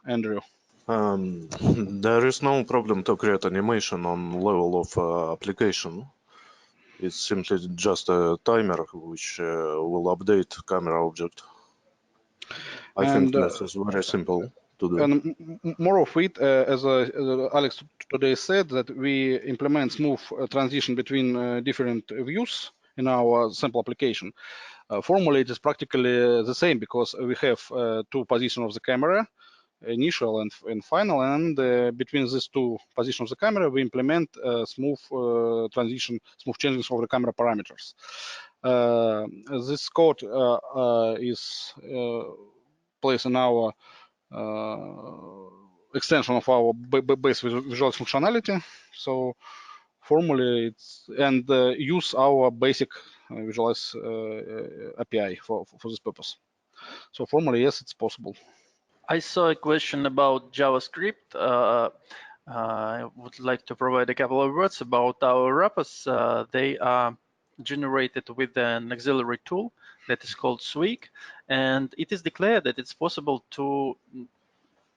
Andrew. There is no problem to create animation on level of application. It's simply just a timer which will update camera object. I think this is very simple to do. And more of it, as Alex today said, that we implement smooth transition between different views in our sample application. Formally, it is practically the same because we have two positions of the camera, initial and final, and between these two positions of the camera, we implement smooth transition, smooth changes of the camera parameters. This code is placed in our extension of our base Visualize functionality. So formally, it's and use our basic Visualize API for this purpose. So formally, yes, it's possible. I saw a question about JavaScript. I would like to provide a couple of words about our wrappers. They are generated with an auxiliary tool that is called Swig, and it is declared that it's possible to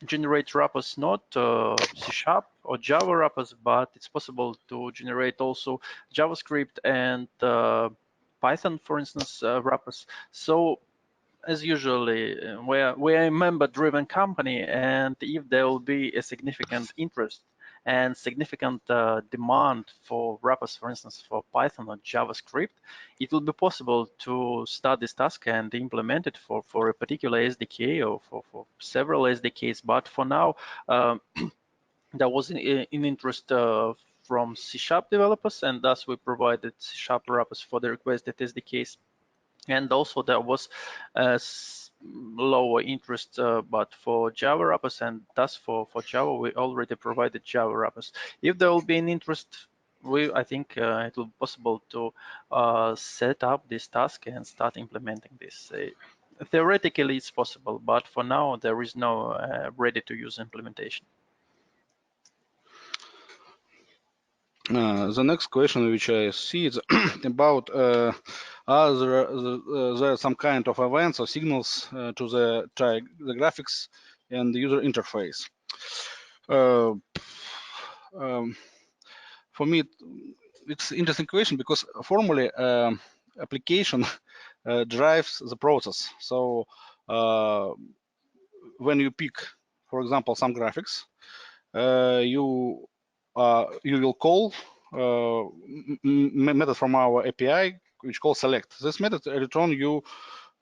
generate wrappers not C# or Java wrappers, but it's possible to generate also JavaScript and Python, for instance, wrappers. So as usually, we're a member-driven company, and if there will be a significant interest and significant demand for wrappers, for instance, for Python or JavaScript, it will be possible to start this task and implement it for a particular SDK or for several SDKs. But for now, there was an interest from C# developers, and thus we provided C# wrappers for the requested SDKs. And also there was lower interest, but for Java wrappers, and thus for Java, we already provided Java wrappers. If there will be an interest, I think it will be possible to set up this task and start implementing this. Theoretically, it's possible, but for now, there is no ready-to-use implementation. The next question which I see is about are there some kind of events or signals to the graphics and the user interface? For me, it's an interesting question because formally application drives the process. So when you pick, for example, some graphics, you will call method from our API which calls select. This method return you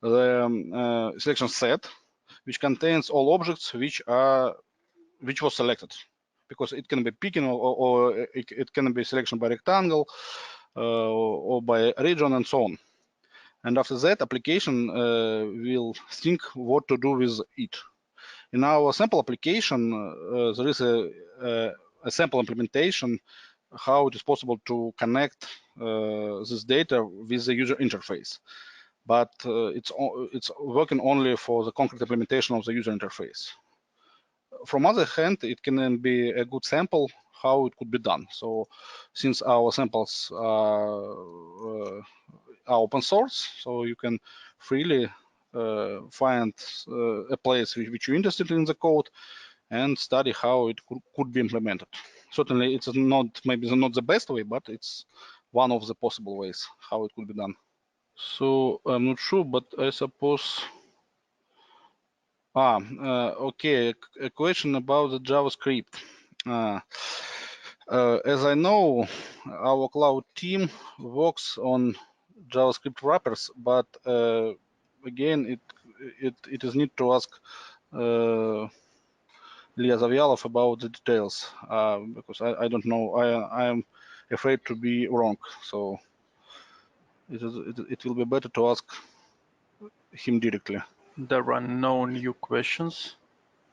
the selection set, which contains all objects which was selected, because it can be picking or it can be selection by rectangle or by region and so on. And after that, application will think what to do with it. In our sample application, there is a sample implementation how it is possible to connect this data with the user interface. But it's working only for the concrete implementation of the user interface. From other hand, it can be a good sample how it could be done. So since our samples are open source, so you can freely find a place which you're interested in the code and study how it could be implemented. Certainly, it's not maybe not the best way, but it's one of the possible ways how it could be done. So I'm not sure, but I suppose. Okay, a question about the JavaScript. As I know, our cloud team works on JavaScript wrappers, but again, it is need to ask Ilya Zavyalov about the details because I don't know. I am afraid to be wrong, so it will be better to ask him directly. There are no new questions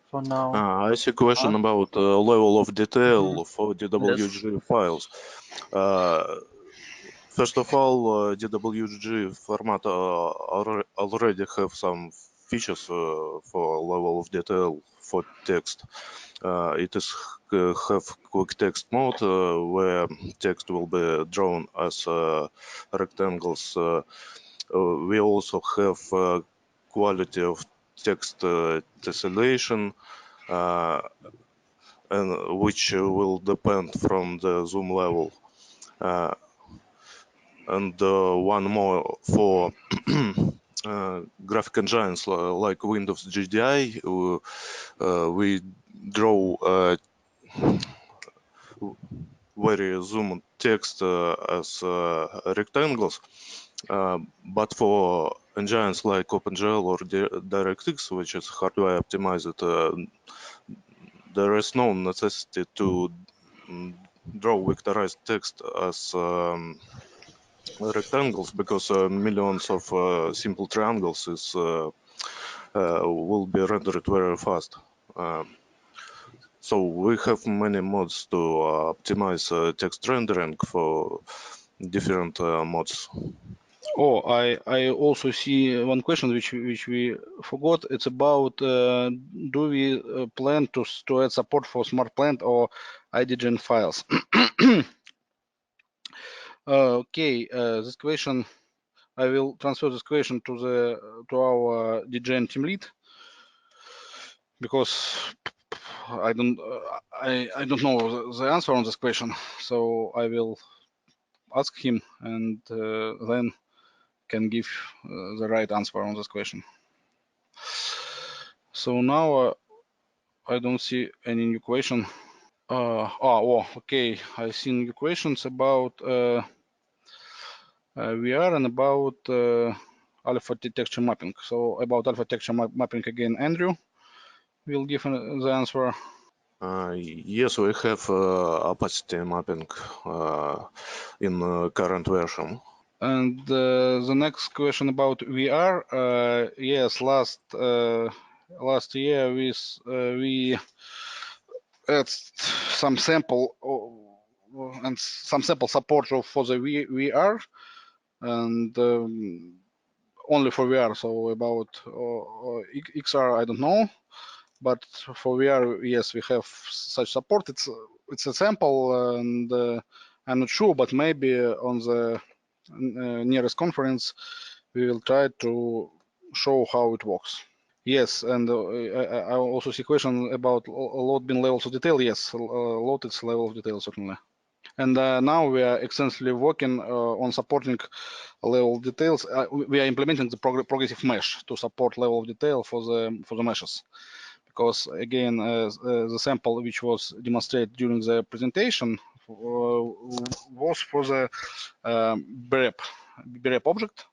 for now. I see a question about level of detail for DWG Yes. files. First of all, DWG format already have some features for level of detail for text. It is have quick text mode where text will be drawn as rectangles. We also have quality of text tessellation, and which will depend from the zoom level. And one more for graphic engines like Windows GDI, we draw very zoomed text as rectangles, but for engines like OpenGL or DirectX, which is hardware optimized, there is no necessity to draw vectorized text as rectangles, because millions of simple triangles will be rendered very fast. So we have many modes to optimize text rendering for different modes. Oh, I also see one question which we forgot. It's about do we plan to add support for smart plant or IDGen files? Okay, this question, I will transfer this question to our DJN team lead, because I don't know the answer on this question, so I will ask him and then can give the right answer on this question. So now I don't see any new question. Okay, I see new questions about VR and about alpha texture mapping. So about alpha texture mapping again, Andrew will give the answer. Yes, we have opacity mapping in current version. And the next question about VR. Yes, last year we had some sample and some sample support for the VR, and only for VR. So about XR, I don't know, but for VR, yes, we have such support. It's a sample, and I'm not sure, but maybe on the nearest conference we will try to show how it works. Yes, and I also see question about load bin levels of detail. Yes, load its level of detail certainly. And now we are extensively working on supporting level of details. We are implementing the progressive mesh to support level of detail for the meshes. Because again, the sample which was demonstrated during the presentation was for the BREP object.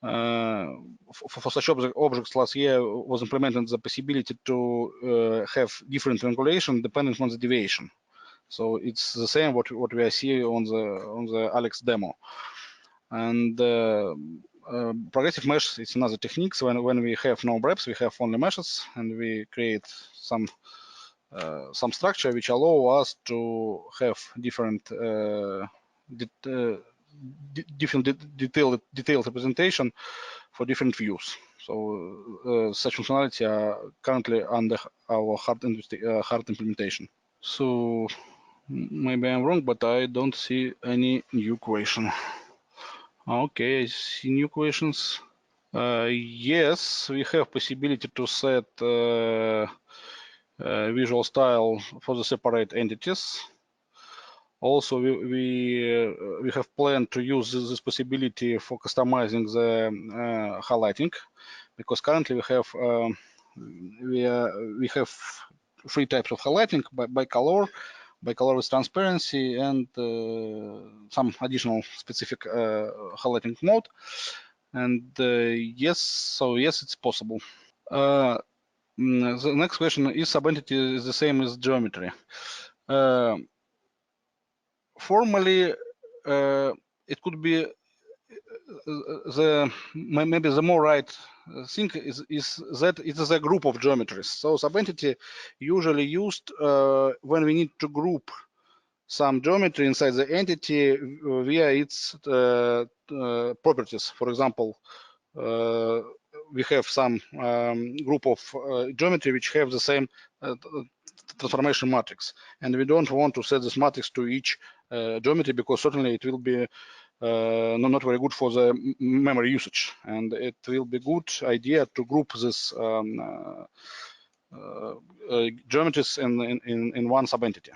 For such objects last year was implemented the possibility to have different triangulation depending on the deviation. So it's the same what we are seeing on the Alex demo. And progressive mesh is another technique. So when we have no breps, we have only meshes, and we create some structure which allow us to have different detailed representation for different views. So such functionality are currently under our hard implementation. So maybe I'm wrong, but I don't see any new question. Okay, I see new questions. Yes, we have possibility to set visual style for the separate entities. Also, we have planned to use this possibility for customizing the highlighting, because currently we have three types of highlighting by color with transparency, and some additional specific highlighting mode. And yes, it's possible. The next question is subentity is the same as geometry. Formally, it could be maybe the more right thing is that it is a group of geometries. So subentity usually used when we need to group some geometry inside the entity via its properties. For example, we have some group of geometry which have the same transformation matrix, and we don't want to set this matrix to each geometry, because certainly it will be not very good for the memory usage, and it will be good idea to group this geometries in one subentity.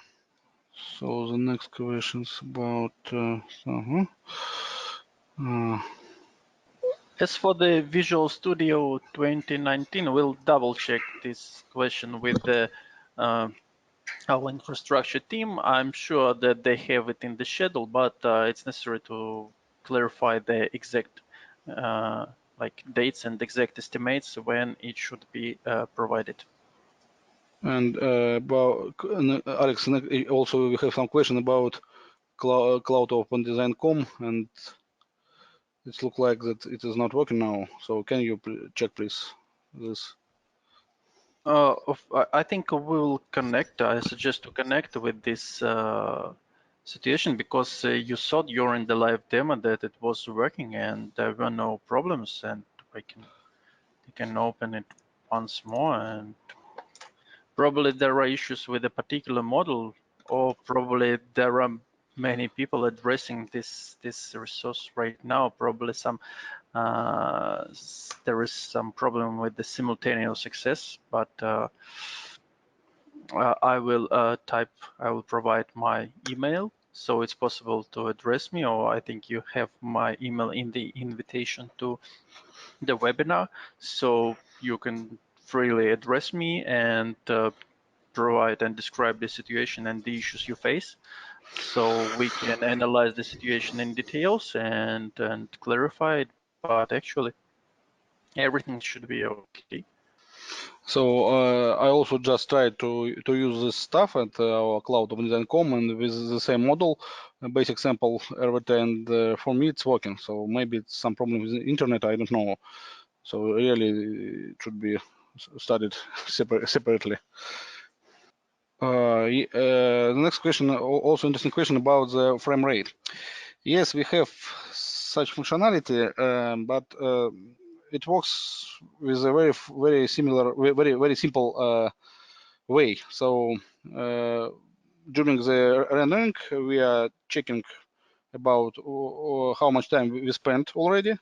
So the next question is about As for the Visual Studio 2019, we'll double check this question with the our infrastructure team. I'm sure that they have it in the schedule, but it's necessary to clarify the exact like dates and exact estimates when it should be provided. And about Alex, also we have some question about Cloud Open Design.com, and it looks like that it is not working now. So can you check, please, this? I think we will connect. I suggest to connect with this situation, because you saw during the live demo that it was working and there were no problems, and we can open it once more, and probably there are issues with a particular model, or probably there are many people addressing this resource right now. Probably there is some problem with the simultaneous access, but I will provide my email, so it's possible to address me, or I think you have my email in the invitation to the webinar, so you can freely address me and provide and describe the situation and the issues you face, so we can analyze the situation in details and clarify it. But actually, everything should be okay. So I also just tried to use this stuff at our cloud of Noncom and with the same model, basic sample Revit, and for me it's working. So maybe it's some problem with the internet, I don't know. So really it should be studied separately. The next question, also interesting question about the frame rate. Yes, we have such functionality, but it works with a very similar, very simple way. So during the rendering, we are checking about how much time we spent already,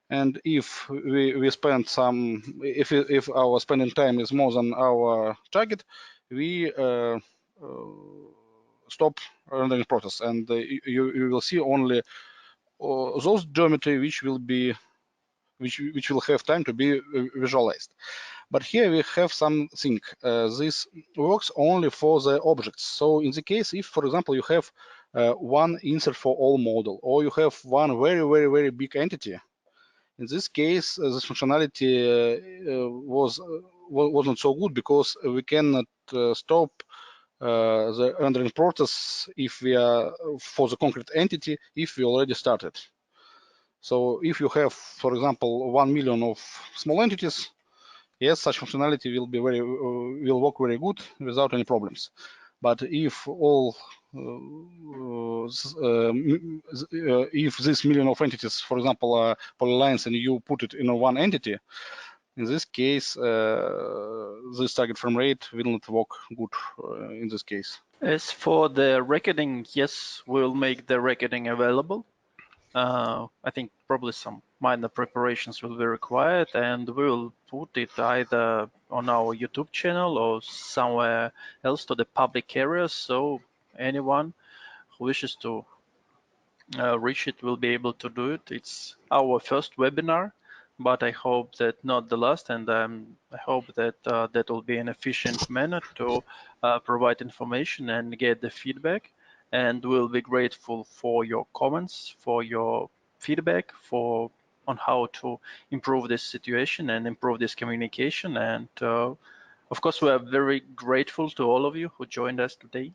and if we spend some, if our spending time is more than our target, we stop rendering process, and you will see only those geometry which will have time to be visualized. But here we have something. This works only for the objects. So in the case, if, for example, you have one insert for all model, or you have one very big entity, in this case, this functionality wasn't so good because we cannot stop the rendering process if we are for the concrete entity if we already started. So if you have, for example, 1 million of small entities, yes, such functionality will work very good without any problems. But if if this million of entities, for example, are polylines and you put it in one entity, in this case, this target frame rate will not work good in this case. As for the recording, yes, we'll make the recording available. I think probably some minor preparations will be required, and we will put it either on our YouTube channel or somewhere else to the public area, so anyone who wishes to reach it will be able to do it. It's our first webinar, but I hope that not the last, and I hope that that will be an efficient manner to provide information and get the feedback. And we'll be grateful for your comments, for your feedback, on how to improve this situation and improve this communication. And of course, we are very grateful to all of you who joined us today.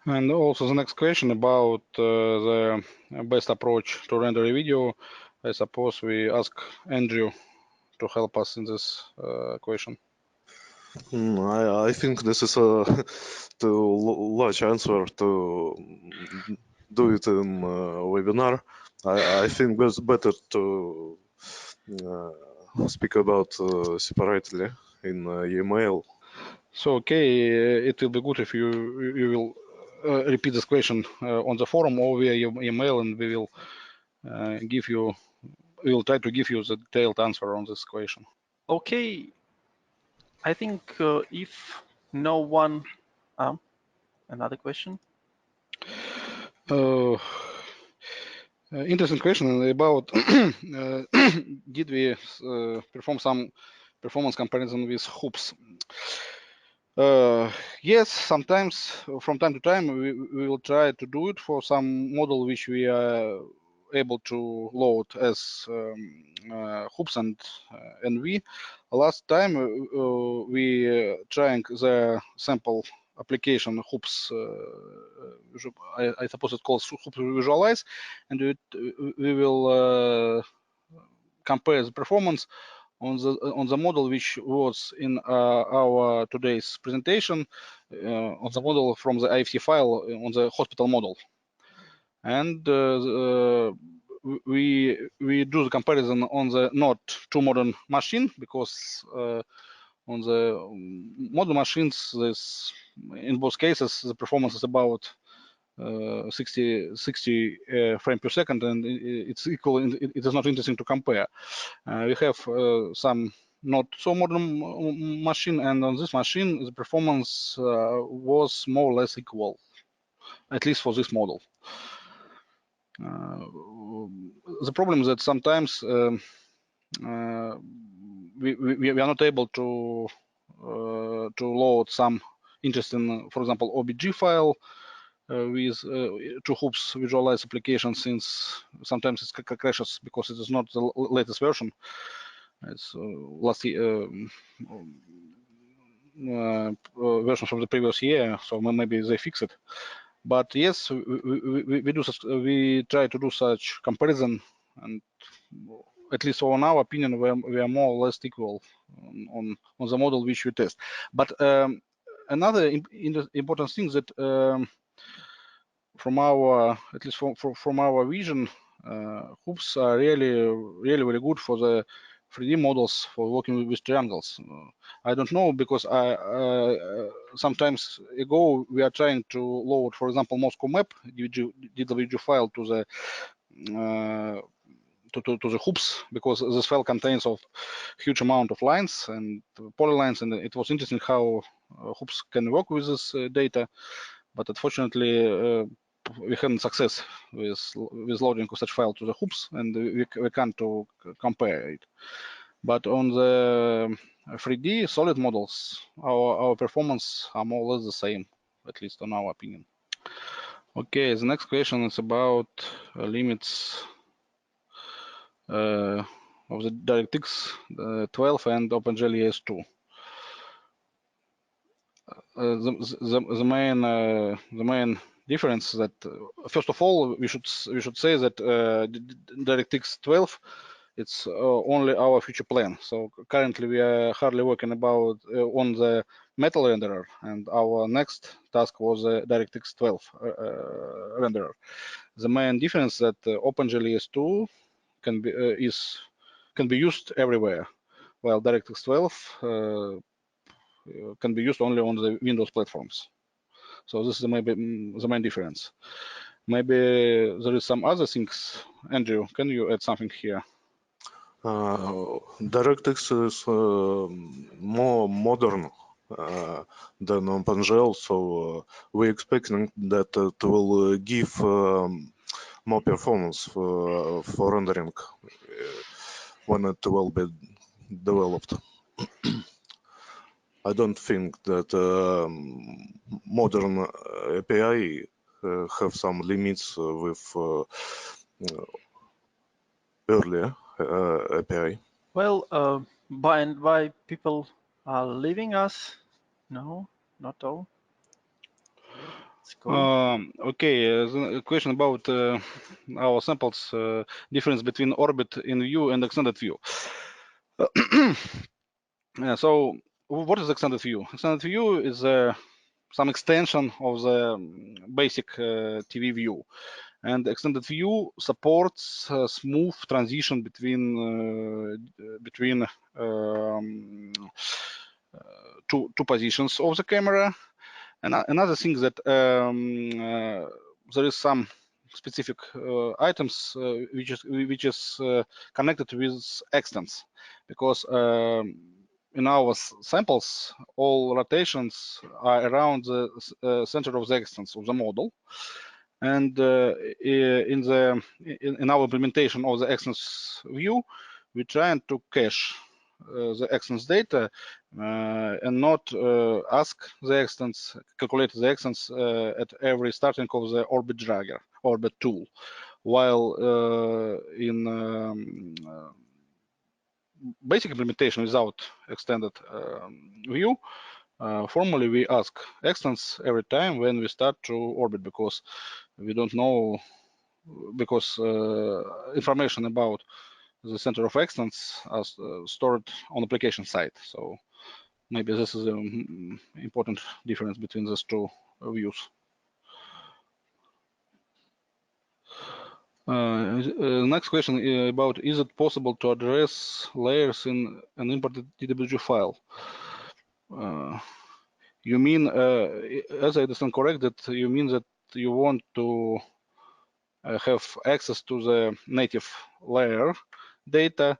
And also the next question about the best approach to render a video. I suppose we ask Andrew to help us in this question. I think this is a too large answer to do it in a webinar. I think it's better to speak about separately in email. So okay, it will be good if you will repeat this question on the forum or via your email, and we will try to give you the detailed answer on this question. Okay, I think if no one, another question? Interesting question about did we perform some performance comparison with hoops? Yes, sometimes from time to time we will try to do it for some model which we are able to load as hoops and NV. Last time we trying the sample application hoops. I suppose it calls hoops Visualize, and we will compare the performance on the model which was in our today's presentation, on the model from the IFC file on the hospital model, and we do the comparison on the not too modern machine, because on the modern machines, this in both cases the performance is about 60 frame per second, and it's equal. It is not interesting to compare. We have some not so modern machine, and on this machine the performance was more or less equal, at least for this model. The problem is that sometimes we are not able to load some interesting, for example, OBJ file with to hoops visualize application, since sometimes it crashes because it is not the latest version. It's last version from the previous year, so maybe they fix it. But yes, we try to do such comparison, and at least in our opinion, we are more or less equal on the model which we test. But another important thing that from our, at least from our vision, hoops are really very good for the 3D models for working with triangles. I don't know, because sometimes ago we are trying to load, for example, Moscow map DWG file to the to the hoops, because this file contains of huge amount of lines and polylines, and it was interesting how hoops can work with this data, but unfortunately we hadn't success with loading of such file to the hoops, and we can't to compare it. But on the 3D solid models, our performance are more or less the same, at least in our opinion. Okay, the next question is about limits of the DirectX 12 and OpenGL ES2. The main difference that first of all we should say that DirectX 12, it's only our future plan. So currently we are hardly working about on the metal renderer, and our next task was DirectX 12 renderer. The main difference that OpenGL ES2 can be used everywhere, while DirectX 12 can be used only on the Windows platforms. So this is maybe the main difference. Maybe there is some other things. Andrew, can you add something here? DirectX is more modern than OpenGL, so we're expecting that it will give more performance for rendering when it will be developed. I don't think that modern API have some limits with earlier API. Well, by and by people are leaving us. No, not all. Let's go. Okay, the question about our samples, difference between orbit in view and extended view. So what is extended view? Extended view is some extension of the basic TV view, and extended view supports smooth transition between two positions of the camera. And another thing that there is some specific items which is connected with extents, because in our samples all rotations are around the center of the extents of the model, and in our implementation of the extents view, we trying to cache the extents data and not ask the extents, calculate the extents at every starting of the orbit dragger, orbit tool, while in basic implementation without extended view, formally we ask extents every time when we start to orbit, because we don't know, because information about the center of extents are stored on application side. So maybe this is an important difference between these two views. Next question about, is it possible to address layers in an imported DWG file? You mean, as I understand correct, that you mean that you want to have access to the native layer data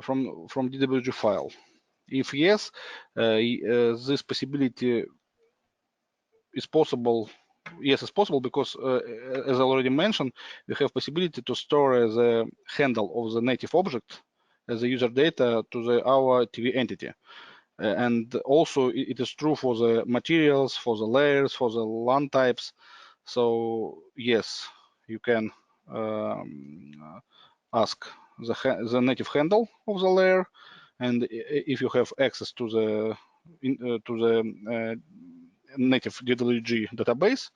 from DWG file. If yes, this possibility is possible. Yes, it's possible because, as I already mentioned, we have possibility to store the handle of the native object as a user data to our TV entity. And also it is true for the materials, for the layers, for the LAN types. So yes, you can ask the native handle of the layer, and if you have access to the native DWG database,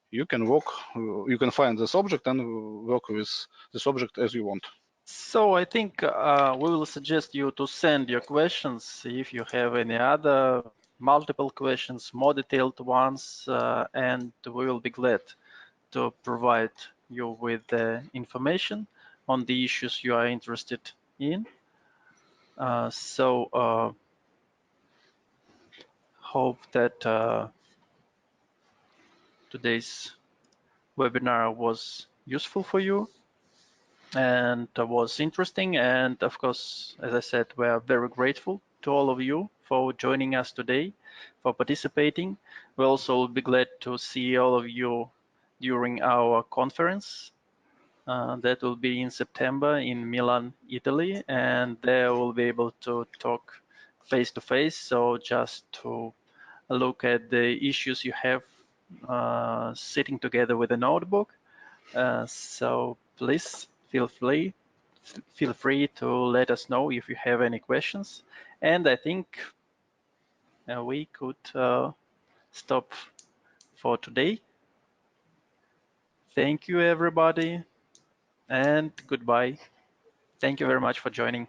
you can find this object and work with this object as you want. So I think we will suggest you to send your questions if you have any other multiple questions, more detailed ones, and we will be glad to provide you with the information on the issues you are interested in. Hope that today's webinar was useful for you and was interesting. And of course, as I said, we are very grateful to all of you for joining us today, for participating. We also will be glad to see all of you during our conference. That will be in September in Milan, Italy, and there we'll be able to talk face to face. So just to look at the issues you have sitting together with a notebook. So please feel free to let us know if you have any questions. And I think we could stop for today. Thank you, everybody, and goodbye. Thank you very much for joining.